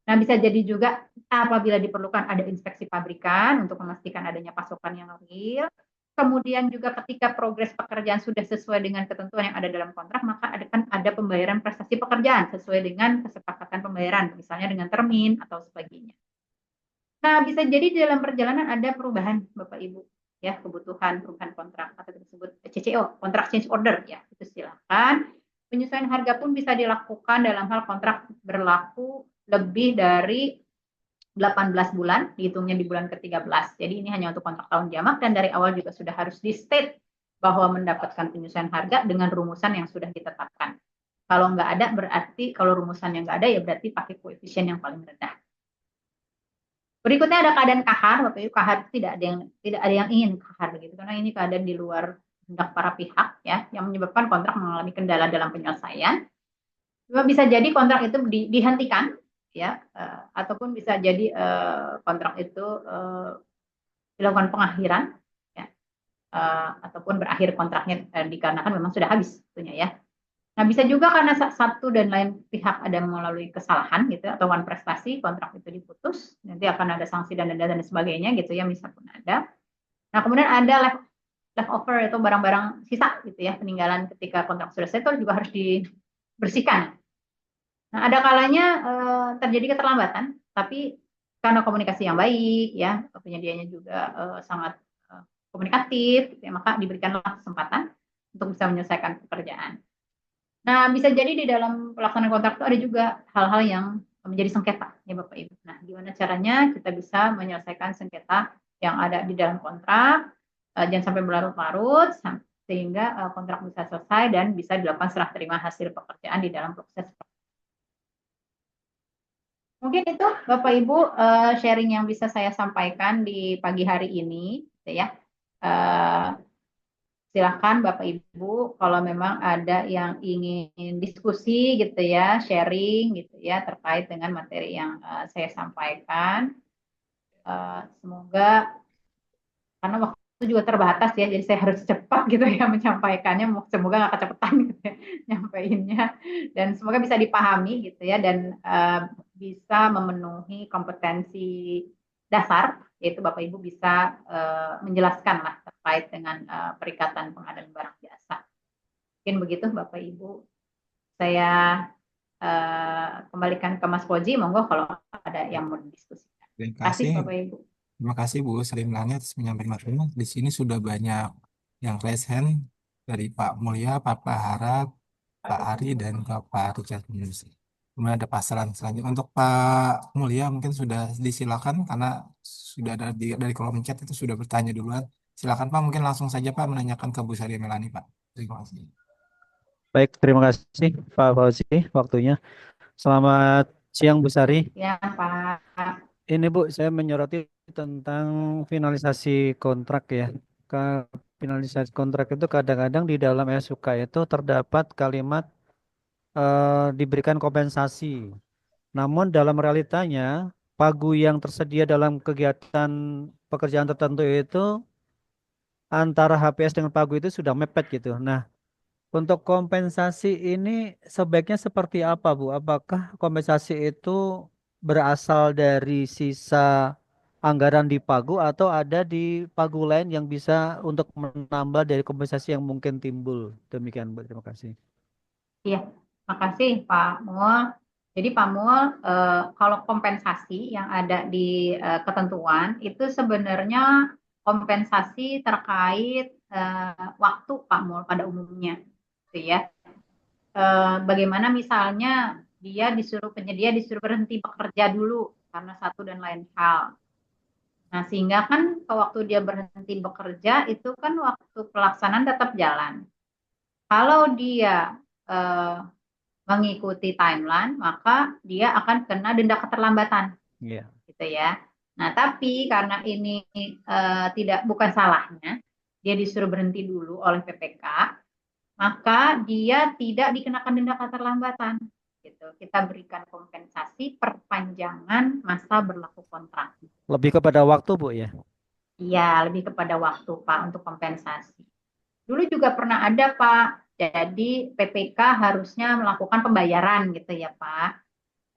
Nah, bisa jadi juga apabila diperlukan ada inspeksi pabrikan untuk memastikan adanya pasokan yang real. Kemudian juga ketika progres pekerjaan sudah sesuai dengan ketentuan yang ada dalam kontrak, maka ada pembayaran prestasi pekerjaan sesuai dengan kesepakatan pembayaran, misalnya dengan termin atau sebagainya. Nah, bisa jadi di dalam perjalanan ada perubahan, Bapak Ibu, ya, kebutuhan perubahan kontrak atau disebut CCO, kontrak change order, ya, itu silakan. Penyesuaian harga pun bisa dilakukan dalam hal kontrak berlaku lebih dari 18 bulan, dihitungnya di bulan ke-13. Jadi ini hanya untuk kontrak tahun jamak, dan dari awal juga sudah harus di-state bahwa mendapatkan penyesuaian harga dengan rumusan yang sudah ditetapkan. Kalau nggak ada, berarti kalau rumusan yang nggak ada, ya berarti pakai koefisien yang paling rendah. Berikutnya ada keadaan kahar, Bapak Ibu. Kahar tidak ada yang ingin kahar begitu, karena ini keadaan di luar kehendak para pihak ya, yang menyebabkan kontrak mengalami kendala dalam penyelesaian. Bisa jadi kontrak itu dihentikan ya, ataupun bisa jadi kontrak itu dilakukan pengakhiran ya, ataupun berakhir kontraknya dikarenakan memang sudah habis tentunya ya. Nah, bisa juga karena satu dan lain pihak ada melalui kesalahan gitu atau prestasi, kontrak itu diputus, nanti akan ada sanksi dan denda dan sebagainya gitu ya, misal pun ada. Nah, kemudian ada leftover atau barang-barang sisa gitu ya, peninggalan ketika kontrak sudah selesai juga harus dibersihkan. Nah, ada kalanya terjadi keterlambatan, tapi karena komunikasi yang baik, ya, penyedianya juga sangat komunikatif, gitu ya, maka diberikanlah kesempatan untuk bisa menyelesaikan pekerjaan. Nah, bisa jadi di dalam pelaksanaan kontrak itu ada juga hal-hal yang menjadi sengketa, ya Bapak Ibu. Nah, gimana caranya kita bisa menyelesaikan sengketa yang ada di dalam kontrak, jangan sampai berlarut-larut, sehingga kontrak bisa selesai dan bisa dilakukan serah terima hasil pekerjaan di dalam proses. Mungkin itu Bapak Ibu sharing yang bisa saya sampaikan di pagi hari ini, gitu ya. Silakan Bapak Ibu kalau memang ada yang ingin diskusi gitu ya, sharing gitu ya terkait dengan materi yang saya sampaikan. Semoga karena waktu juga terbatas ya, jadi saya harus cepat gitu ya menyampaikannya. Semoga nggak kecepatan gitu ya nyampeinnya, dan semoga bisa dipahami gitu ya, dan bisa memenuhi kompetensi dasar, yaitu Bapak Ibu bisa menjelaskan lah terkait dengan perikatan pengadaan barang jasa. Mungkin begitu Bapak Ibu. Saya kembalikan ke Mas Koji, monggo kalau ada yang mau didiskusikan. Terima Terima kasih kasih. Bapak Ibu. Terima kasih Bu Sri Mulyani atas menyampaikan materinya. Di sini sudah banyak yang raise hand dari Pak Mulya, Pak Harap, Pak Ari, dan Pak Richard Musi. Kemudian ada pasaran selanjutnya. Untuk Pak Mulya mungkin sudah disilakan karena sudah ada dari kolom chat itu sudah bertanya duluan. Silakan Pak, mungkin langsung saja Pak menanyakan ke Bu Sri Mulyani Pak. Terima kasih. Baik, terima kasih Pak Fauzi waktunya. Selamat siang Bu Sari. Ya Pak. Ini Bu, saya menyoroti tentang finalisasi kontrak ya. Finalisasi kontrak itu kadang-kadang di dalam SUK itu terdapat kalimat diberikan kompensasi. Namun dalam realitanya, pagu yang tersedia dalam kegiatan pekerjaan tertentu itu antara HPS dengan pagu itu sudah mepet gitu. Nah, untuk kompensasi ini sebaiknya seperti apa, Bu? Apakah kompensasi itu berasal dari sisa anggaran di Pagu atau ada di Pagu lain yang bisa untuk menambah dari kompensasi yang mungkin timbul? Demikian, Bu. Terima kasih. Iya, makasih Pak Mul. Jadi Pak Mul, kalau kompensasi yang ada di ketentuan itu sebenarnya kompensasi terkait waktu Pak Mul pada umumnya, gitu ya. Bagaimana misalnya penyedia disuruh berhenti bekerja dulu karena satu dan lain hal. Nah, sehingga kan waktu dia berhenti bekerja itu kan waktu pelaksanaan tetap jalan. Kalau dia mengikuti timeline, maka dia akan kena denda keterlambatan, gitu ya. Nah, tapi karena ini bukan salahnya, dia disuruh berhenti dulu oleh PPK, maka dia tidak dikenakan denda keterlambatan. Gitu. Kita berikan kompensasi perpanjangan masa berlaku kontrak. Lebih kepada waktu, Bu ya? Iya, lebih kepada waktu, Pak, untuk kompensasi. Dulu juga pernah ada, Pak. Jadi PPK harusnya melakukan pembayaran gitu ya, Pak.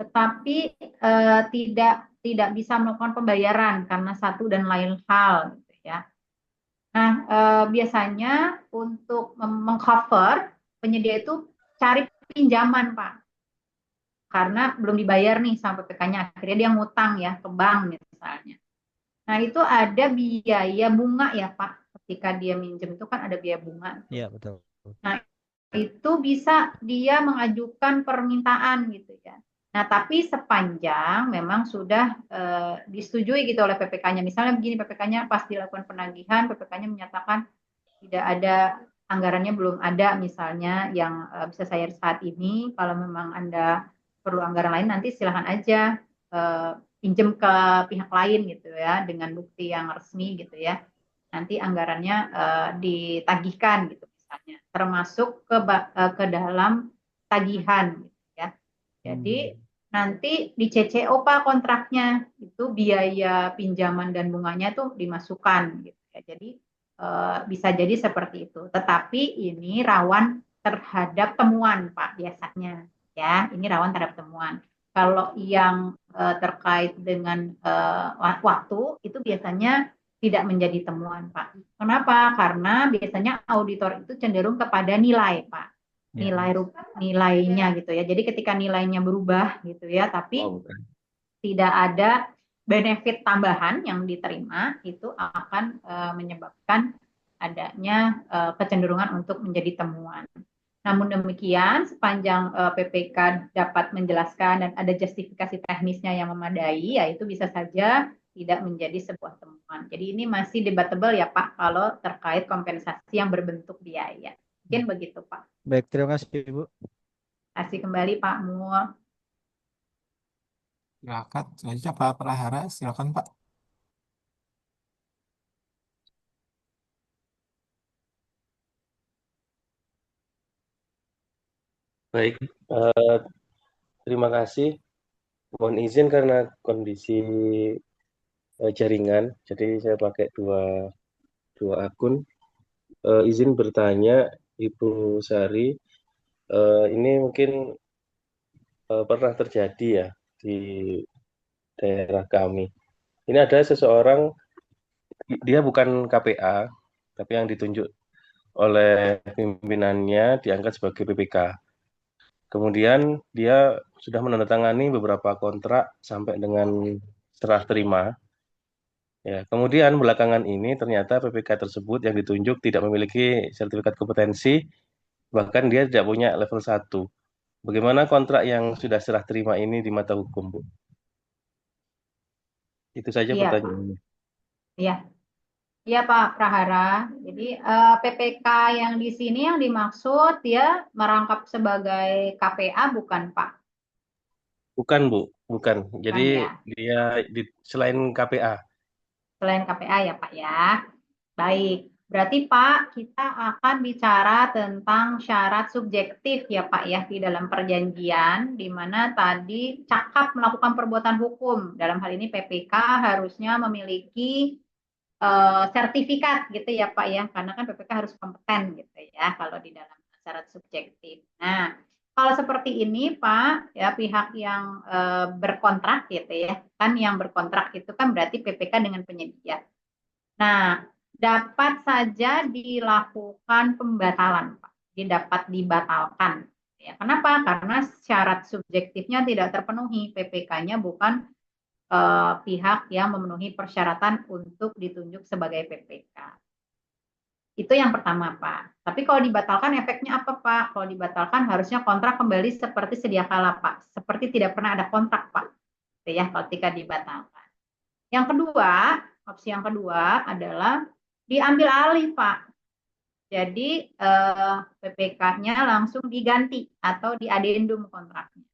Tetapi tidak bisa melakukan pembayaran karena satu dan lain hal gitu ya. Nah, biasanya untuk mengcover penyedia itu cari pinjaman, Pak. Karena belum dibayar nih sama PPK-nya, akhirnya dia ngutang ya ke bank misalnya. Nah, itu ada biaya bunga ya, Pak. Ketika dia minjem itu kan ada biaya bunga. Iya, betul. Nah, itu bisa dia mengajukan permintaan gitu ya. Nah, tapi sepanjang memang sudah disetujui gitu oleh PPK-nya. Misalnya begini, PPK-nya pas dilakukan penagihan, PPK-nya menyatakan tidak ada anggarannya, belum ada misalnya yang bisa saya saat ini. Kalau memang Anda perlu anggaran lain, nanti silahkan aja pinjem ke pihak lain gitu ya, dengan bukti yang resmi gitu ya. Nanti anggarannya ditagihkan gitu misalnya, termasuk ke dalam tagihan gitu ya. Jadi nanti di CCO Pak kontraknya itu biaya pinjaman dan bunganya tuh dimasukkan gitu ya. Jadi bisa jadi seperti itu. Tetapi ini rawan terhadap temuan Pak biasanya ya. Ini rawan terhadap temuan. Kalau yang terkait dengan waktu itu biasanya tidak menjadi temuan, Pak. Kenapa? Karena biasanya auditor itu cenderung kepada nilai, Pak. Nilainya gitu ya. Jadi ketika nilainya berubah gitu ya, tapi tidak ada benefit tambahan yang diterima, itu akan menyebabkan adanya kecenderungan untuk menjadi temuan. Namun demikian, sepanjang PPK dapat menjelaskan dan ada justifikasi teknisnya yang memadai, ya itu bisa saja tidak menjadi sebuah temuan. Jadi ini masih debatable ya Pak, kalau terkait kompensasi yang berbentuk biaya. Mungkin begitu Pak. Baik, terima kasih Ibu. Kasih kembali Pak Mul. Silakan, selanjutnya Pak Prahara, silakan Pak. Baik, terima kasih. Mohon izin karena kondisi jaringan, jadi saya pakai dua akun. Izin bertanya, Ibu Sari, ini mungkin pernah terjadi ya di daerah kami. Ini ada seseorang, dia bukan KPA, tapi yang ditunjuk oleh pimpinannya diangkat sebagai PPK. Kemudian dia sudah menandatangani beberapa kontrak sampai dengan serah terima. Ya, kemudian belakangan ini ternyata PPK tersebut yang ditunjuk tidak memiliki sertifikat kompetensi, bahkan dia tidak punya level 1. Bagaimana kontrak yang sudah serah terima ini di mata hukum, Bu? Itu saja Iya Pak. pertanyaannya. Iya. Iya Pak Prahara. Jadi PPK yang di sini yang dimaksud dia merangkap sebagai KPA bukan Pak? Bukan, Bu. Bukan. Jadi Bukan ya. dia selain KPA. Selain KPA ya Pak ya. Baik. Berarti Pak, kita akan bicara tentang syarat subjektif ya Pak ya di dalam perjanjian, di mana tadi cakap melakukan perbuatan hukum. Dalam hal ini PPK harusnya memiliki sertifikat gitu ya Pak ya, karena kan PPK harus kompeten gitu ya kalau di dalam syarat subjektif. Nah, kalau seperti ini Pak, ya pihak yang berkontrak gitu ya, kan yang berkontrak itu kan berarti PPK dengan penyedia. Nah, dapat saja dilakukan pembatalan Pak, dapat dibatalkan. Ya, kenapa? Karena syarat subjektifnya tidak terpenuhi, PPK-nya bukan pihak yang memenuhi persyaratan untuk ditunjuk sebagai PPK. Itu yang pertama, Pak. Tapi kalau dibatalkan efeknya apa, Pak? Kalau dibatalkan harusnya kontrak kembali seperti sedia kala, Pak. Seperti tidak pernah ada kontrak, Pak. Itu ya, ketika dibatalkan. Yang kedua, opsi yang kedua adalah diambil alih, Pak. Jadi PPK-nya langsung diganti atau diadendum kontraknya.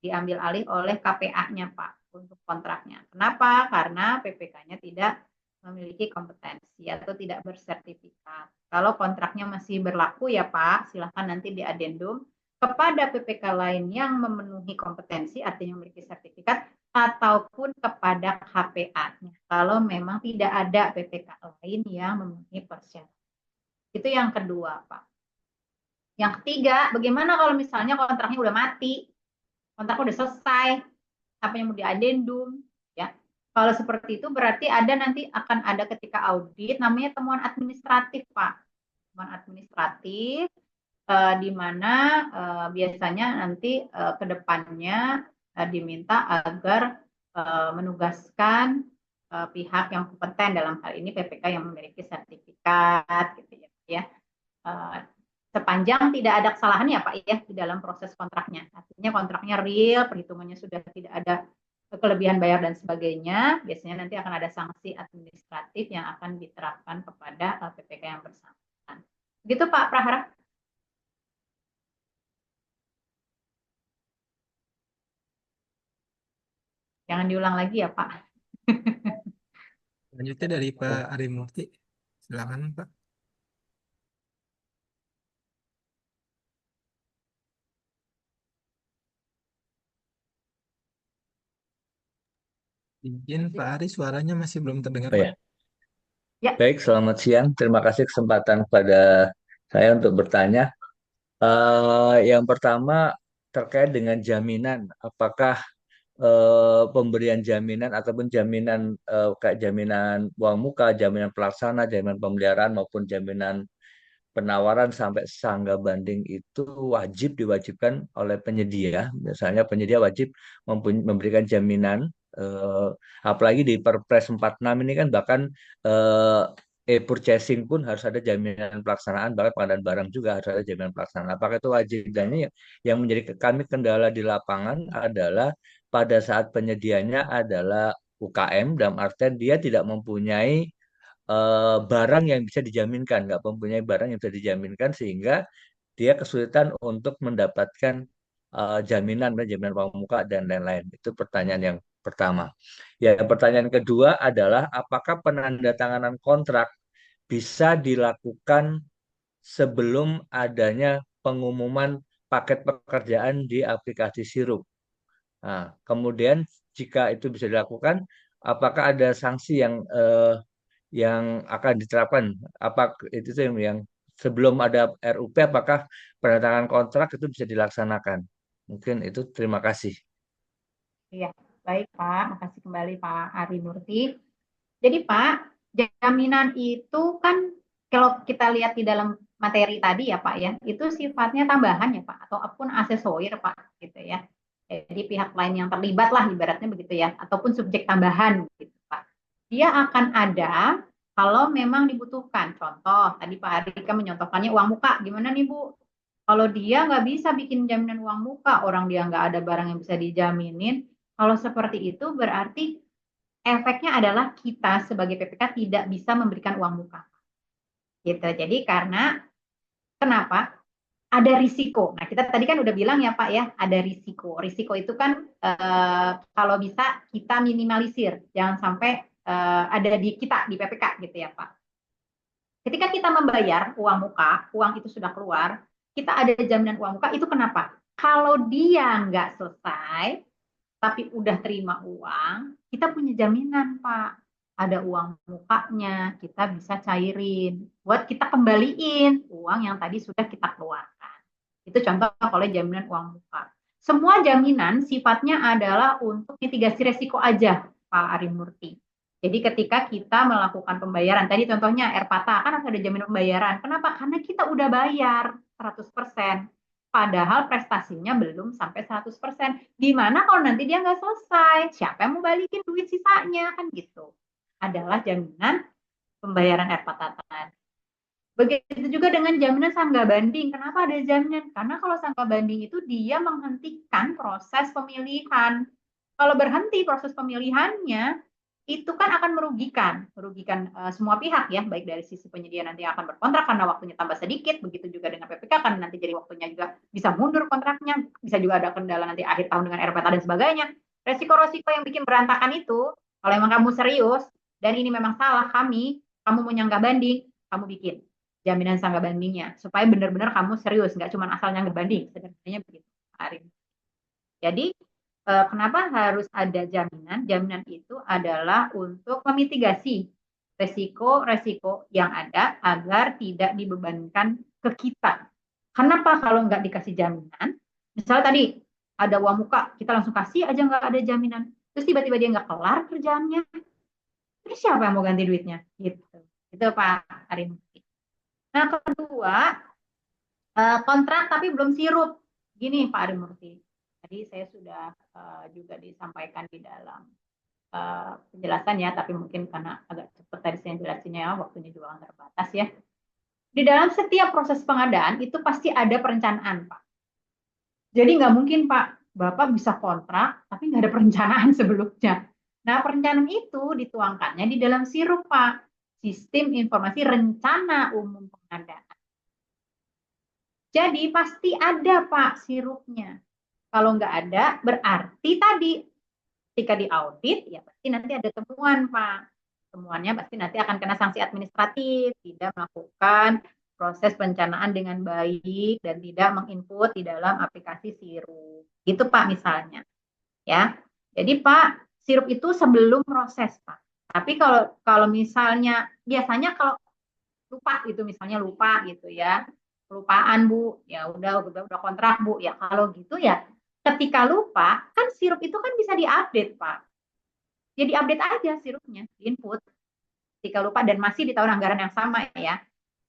Diambil alih oleh KPA-nya, Pak, untuk kontraknya. Kenapa? Karena PPK-nya tidak memiliki kompetensi atau tidak bersertifikat. Kalau kontraknya masih berlaku ya Pak, silahkan nanti diadendum kepada PPK lain yang memenuhi kompetensi, artinya memiliki sertifikat, ataupun kepada KPA-nya. Kalau memang tidak ada PPK lain yang memenuhi persyaratan. Itu yang kedua, Pak. Yang ketiga, bagaimana kalau misalnya kontraknya udah mati, kontrak udah selesai, apa yang mau diadendum, ya. Kalau seperti itu berarti ada nanti akan ada ketika audit namanya temuan administratif, Pak. Temuan administratif di mana biasanya nanti ke depannya diminta agar menugaskan pihak yang kompeten, dalam hal ini PPK yang memiliki sertifikat gitu ya. Sepanjang tidak ada kesalahan ya Pak ya di dalam proses kontraknya. Artinya kontraknya real, perhitungannya sudah tidak ada kelebihan bayar dan sebagainya, biasanya nanti akan ada sanksi administratif yang akan diterapkan kepada PPK yang bersangkutan. Begitu Pak Prahara. Jangan diulang lagi ya Pak. Selanjutnya dari Pak Arimurti, silakan Pak. Izin Pak Ari, suaranya masih belum terdengar Oh Pak. ya. Ya. Baik, selamat siang. Terima kasih kesempatan kepada saya untuk bertanya. Yang pertama terkait dengan jaminan, apakah pemberian jaminan ataupun jaminan kayak jaminan uang muka, jaminan pelaksana, jaminan pemeliharaan maupun jaminan penawaran sampai sangga banding itu diwajibkan oleh penyedia. Misalnya penyedia wajib memberikan jaminan, apalagi di Perpres 46 ini kan bahkan e-purchasing pun harus ada jaminan pelaksanaan, bahkan pengadaan barang juga harus ada jaminan pelaksanaan. Apakah itu wajib? Dan ini yang menjadi kami kendala di lapangan adalah pada saat penyedianya adalah UKM, dalam artian dia tidak mempunyai barang yang bisa dijaminkan, nggak mempunyai barang yang bisa dijaminkan sehingga dia kesulitan untuk mendapatkan jaminan, jaminan uang muka dan lain-lain. Itu pertanyaan yang pertama. Ya, pertanyaan kedua adalah apakah penandatanganan kontrak bisa dilakukan sebelum adanya pengumuman paket pekerjaan di aplikasi Sirup. Nah, kemudian jika itu bisa dilakukan, apakah ada sanksi yang akan diterapkan? Apa itu tuh yang sebelum ada RUP, apakah penandatanganan kontrak itu bisa dilaksanakan? Mungkin itu. Terima kasih. Iya, baik Pak. Makasih kembali Pak Ari Murti. Jadi Pak, jaminan itu kan kalau kita lihat di dalam materi tadi ya Pak ya, itu sifatnya tambahan ya Pak, ataupun aksesoris Pak gitu ya. Jadi pihak lain yang terlibat lah ibaratnya begitu ya, ataupun subjek tambahan gitu Pak. Dia akan ada kalau memang dibutuhkan. Contoh, tadi Pak Arika menyontohkannya uang muka. Gimana nih Bu? Kalau dia nggak bisa bikin jaminan uang muka, orang dia nggak ada barang yang bisa dijaminin, kalau seperti itu berarti efeknya adalah kita sebagai PPK tidak bisa memberikan uang muka. Gitu. Jadi karena kenapa? Ada risiko. Nah, kita tadi kan udah bilang ya Pak ya, ada risiko. Risiko itu kan kalau bisa kita minimalisir, jangan sampai ada di kita di PPK gitu ya Pak. Ketika kita membayar uang muka, uang itu sudah keluar, kita ada jaminan uang muka, itu kenapa? Kalau dia nggak selesai, tapi udah terima uang, kita punya jaminan Pak. Ada uang mukanya, kita bisa cairin. Buat kita kembaliin uang yang tadi sudah kita keluarkan. Itu contoh kalau jaminan uang muka. Semua jaminan sifatnya adalah untuk mitigasi resiko aja, Pak Arimurti. Jadi ketika kita melakukan pembayaran, tadi contohnya Airpata, kan ada jaminan pembayaran. Kenapa? Karena kita udah bayar 100%. Padahal prestasinya belum sampai 100%. Gimana kalau nanti dia nggak selesai? Siapa yang mau balikin duit sisanya? Kan gitu. Adalah jaminan pembayaran Airpata tadi. Begitu juga dengan jaminan sangga banding. Kenapa ada jaminan? Karena kalau sangga banding itu dia menghentikan proses pemilihan. Kalau berhenti proses pemilihannya, itu kan akan merugikan semua pihak ya, baik dari sisi penyedia nanti akan berkontrak karena waktunya tambah sedikit, begitu juga dengan PPK kan nanti jadi waktunya juga bisa mundur kontraknya, bisa juga ada kendala nanti akhir tahun dengan RPTA dan sebagainya. Resiko-resiko yang bikin berantakan itu, kalau memang kamu serius dan ini memang salah kamu mau nyangga banding, kamu bikin jaminan sangga bandingnya supaya benar-benar kamu serius, nggak cuma asal nyangga banding, sederhananya begitu, Arin. Jadi kenapa harus ada jaminan? Jaminan itu adalah untuk memitigasi resiko-resiko yang ada agar tidak dibebankan ke kita. Kenapa kalau nggak dikasih jaminan? Misalnya tadi ada uang muka, kita langsung kasih aja nggak ada jaminan. Terus tiba-tiba dia nggak kelar kerjaannya. Terus siapa yang mau ganti duitnya? Gitu. Itu Pak Arin. Nah kedua, kontrak tapi belum sirup. Gini Pak Arimurti. Tadi saya sudah juga disampaikan di dalam penjelasan ya, tapi mungkin karena agak cepat tadi saya jelasinnya, waktunya juga terbatas ya. Di dalam setiap proses pengadaan itu pasti ada perencanaan, Pak. Jadi nggak mungkin Pak, Bapak bisa kontrak tapi nggak ada perencanaan sebelumnya. Nah, perencanaan itu dituangkannya di dalam sirup, Pak. Sistem Informasi Rencana Umum Pengadaan. Jadi pasti ada Pak sirupnya. Kalau nggak ada, berarti tadi ketika diaudit, ya pasti nanti ada temuan, Pak. Temuannya pasti nanti akan kena sanksi administratif, tidak melakukan proses perencanaan dengan baik dan tidak menginput di dalam aplikasi sirup. Gitu, Pak, misalnya. Ya. Jadi, Pak, sirup itu sebelum proses, Pak. Tapi kalau misalnya, biasanya kalau lupa gitu, misalnya lupa gitu ya, kelupaan Bu, ya udah kontrak Bu, ya kalau gitu ya ketika lupa kan sirup itu kan bisa diupdate Pak, jadi update aja sirupnya, input ketika lupa dan masih di tahun anggaran yang sama ya.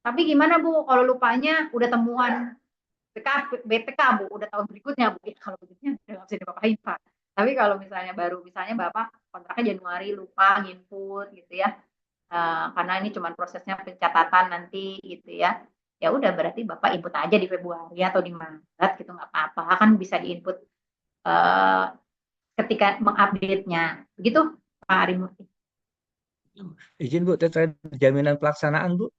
Tapi gimana Bu kalau lupanya udah temuan BPK Bu, udah tahun berikutnya Bu, ya, kalau begitunya nggak bisa dipakai Pak. Tapi kalau misalnya baru, misalnya Bapak kontraknya Januari lupa input gitu ya, karena ini cuma prosesnya pencatatan nanti gitu ya. Ya udah berarti Bapak input aja di Februari atau di Maret gitu, nggak apa-apa, kan bisa diinput ketika mengupdate-nya. Begitu Pak Arimurti. Izin Bu, terkait jaminan pelaksanaan Bu,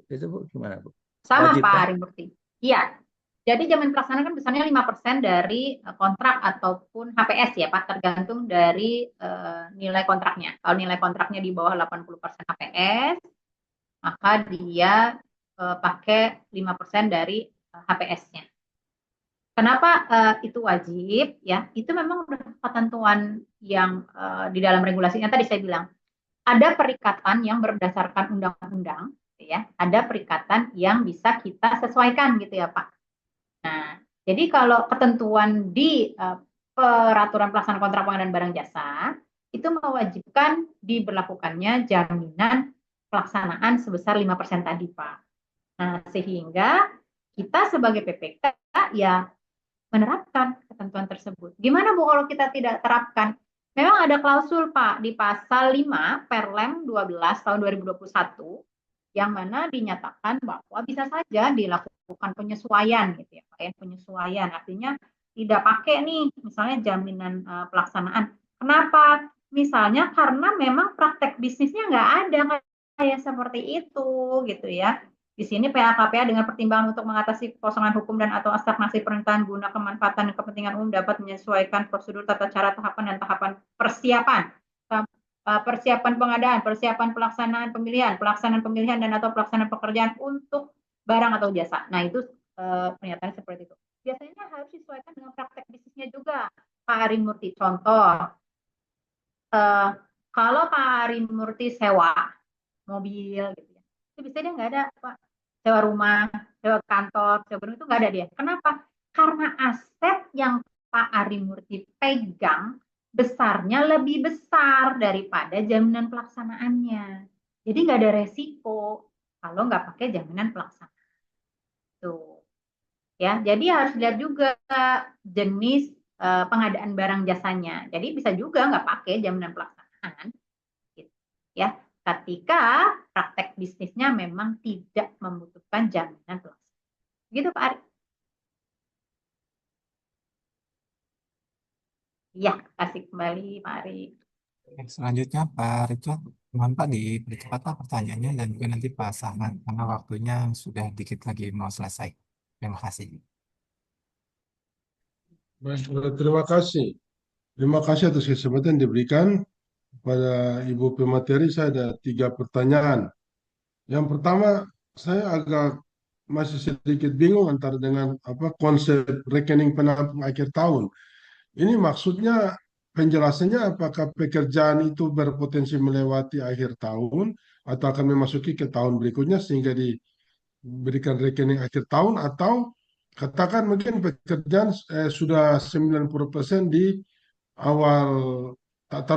itu Bu gimana Bu? Sama Wajib Pak kan? Arimurti. Iya. Jadi jaminan pelaksanaan kan besarnya 5% dari kontrak ataupun HPS ya Pak, tergantung dari nilai kontraknya. Kalau nilai kontraknya di bawah 80% HPS, maka dia pakai 5% dari HPS-nya. Kenapa itu wajib? Ya, itu memang udah ketentuan yang di dalam regulasinya tadi saya bilang. Ada perikatan yang berdasarkan undang-undang, ya. Ada perikatan yang bisa kita sesuaikan gitu ya Pak. Nah, jadi kalau ketentuan di peraturan pelaksanaan kontrak pengadaan barang jasa itu mewajibkan diberlakukannya jaminan pelaksanaan sebesar 5% tadi Pak. Nah, sehingga kita sebagai PPK ya menerapkan ketentuan tersebut. Gimana Bu kalau kita tidak terapkan? Memang ada klausul Pak di pasal 5 Perlem 12 tahun 2021 yang mana dinyatakan bahwa bisa saja dilakukan penyesuaian gitu ya, penyesuaian artinya tidak pakai nih misalnya jaminan pelaksanaan. Kenapa? Misalnya karena memang praktek bisnisnya nggak ada kayak seperti itu gitu ya. Di sini PHKPA dengan pertimbangan untuk mengatasi kekosongan hukum dan atau stagnasi pemerintahan guna kemanfaatan dan kepentingan umum dapat menyesuaikan prosedur tata cara tahapan dan tahapan persiapan pengadaan, persiapan pelaksanaan pemilihan dan atau pelaksanaan pekerjaan untuk barang atau jasa. Nah itu pernyataan seperti itu. Biasanya harus disesuaikan dengan praktek bisnisnya juga, Pak Arimurti. Contoh, kalau Pak Arimurti sewa mobil gitu ya, itu bisa dia nggak ada Pak, sewa rumah, sewa kantor, sewa gedung itu nggak ada dia. Kenapa? Karena aset yang Pak Arimurti pegang besarnya lebih besar daripada jaminan pelaksanaannya. Jadi nggak ada resiko kalau nggak pakai jaminan pelaksanaan. Tuh. Ya, jadi harus lihat juga jenis pengadaan barang jasanya. Jadi bisa juga nggak pakai jaminan pelaksanaan. Gitu. Ya, ketika praktek bisnisnya memang tidak membutuhkan jaminan pelaksanaan. Gitu Pak Ari. Ya, kasih kembali Pak Ari. Selanjutnya Pak Richard, mohon Pak dipercepat Pak pertanyaannya dan juga nanti Pak Sahman karena waktunya sudah dikit lagi mau selesai. Terima kasih. Baik, terima kasih. Terima kasih atas kesempatan yang diberikan pada Ibu pemateri. Saya ada 3 pertanyaan. Yang pertama, saya agak masih sedikit bingung antara dengan konsep rekening penampung akhir tahun. Ini maksudnya penjelasannya apakah pekerjaan itu berpotensi melewati akhir tahun atau akan memasuki ke tahun berikutnya sehingga diberikan rekening akhir tahun, atau katakan mungkin pekerjaan sudah 90% di awal, tak taruh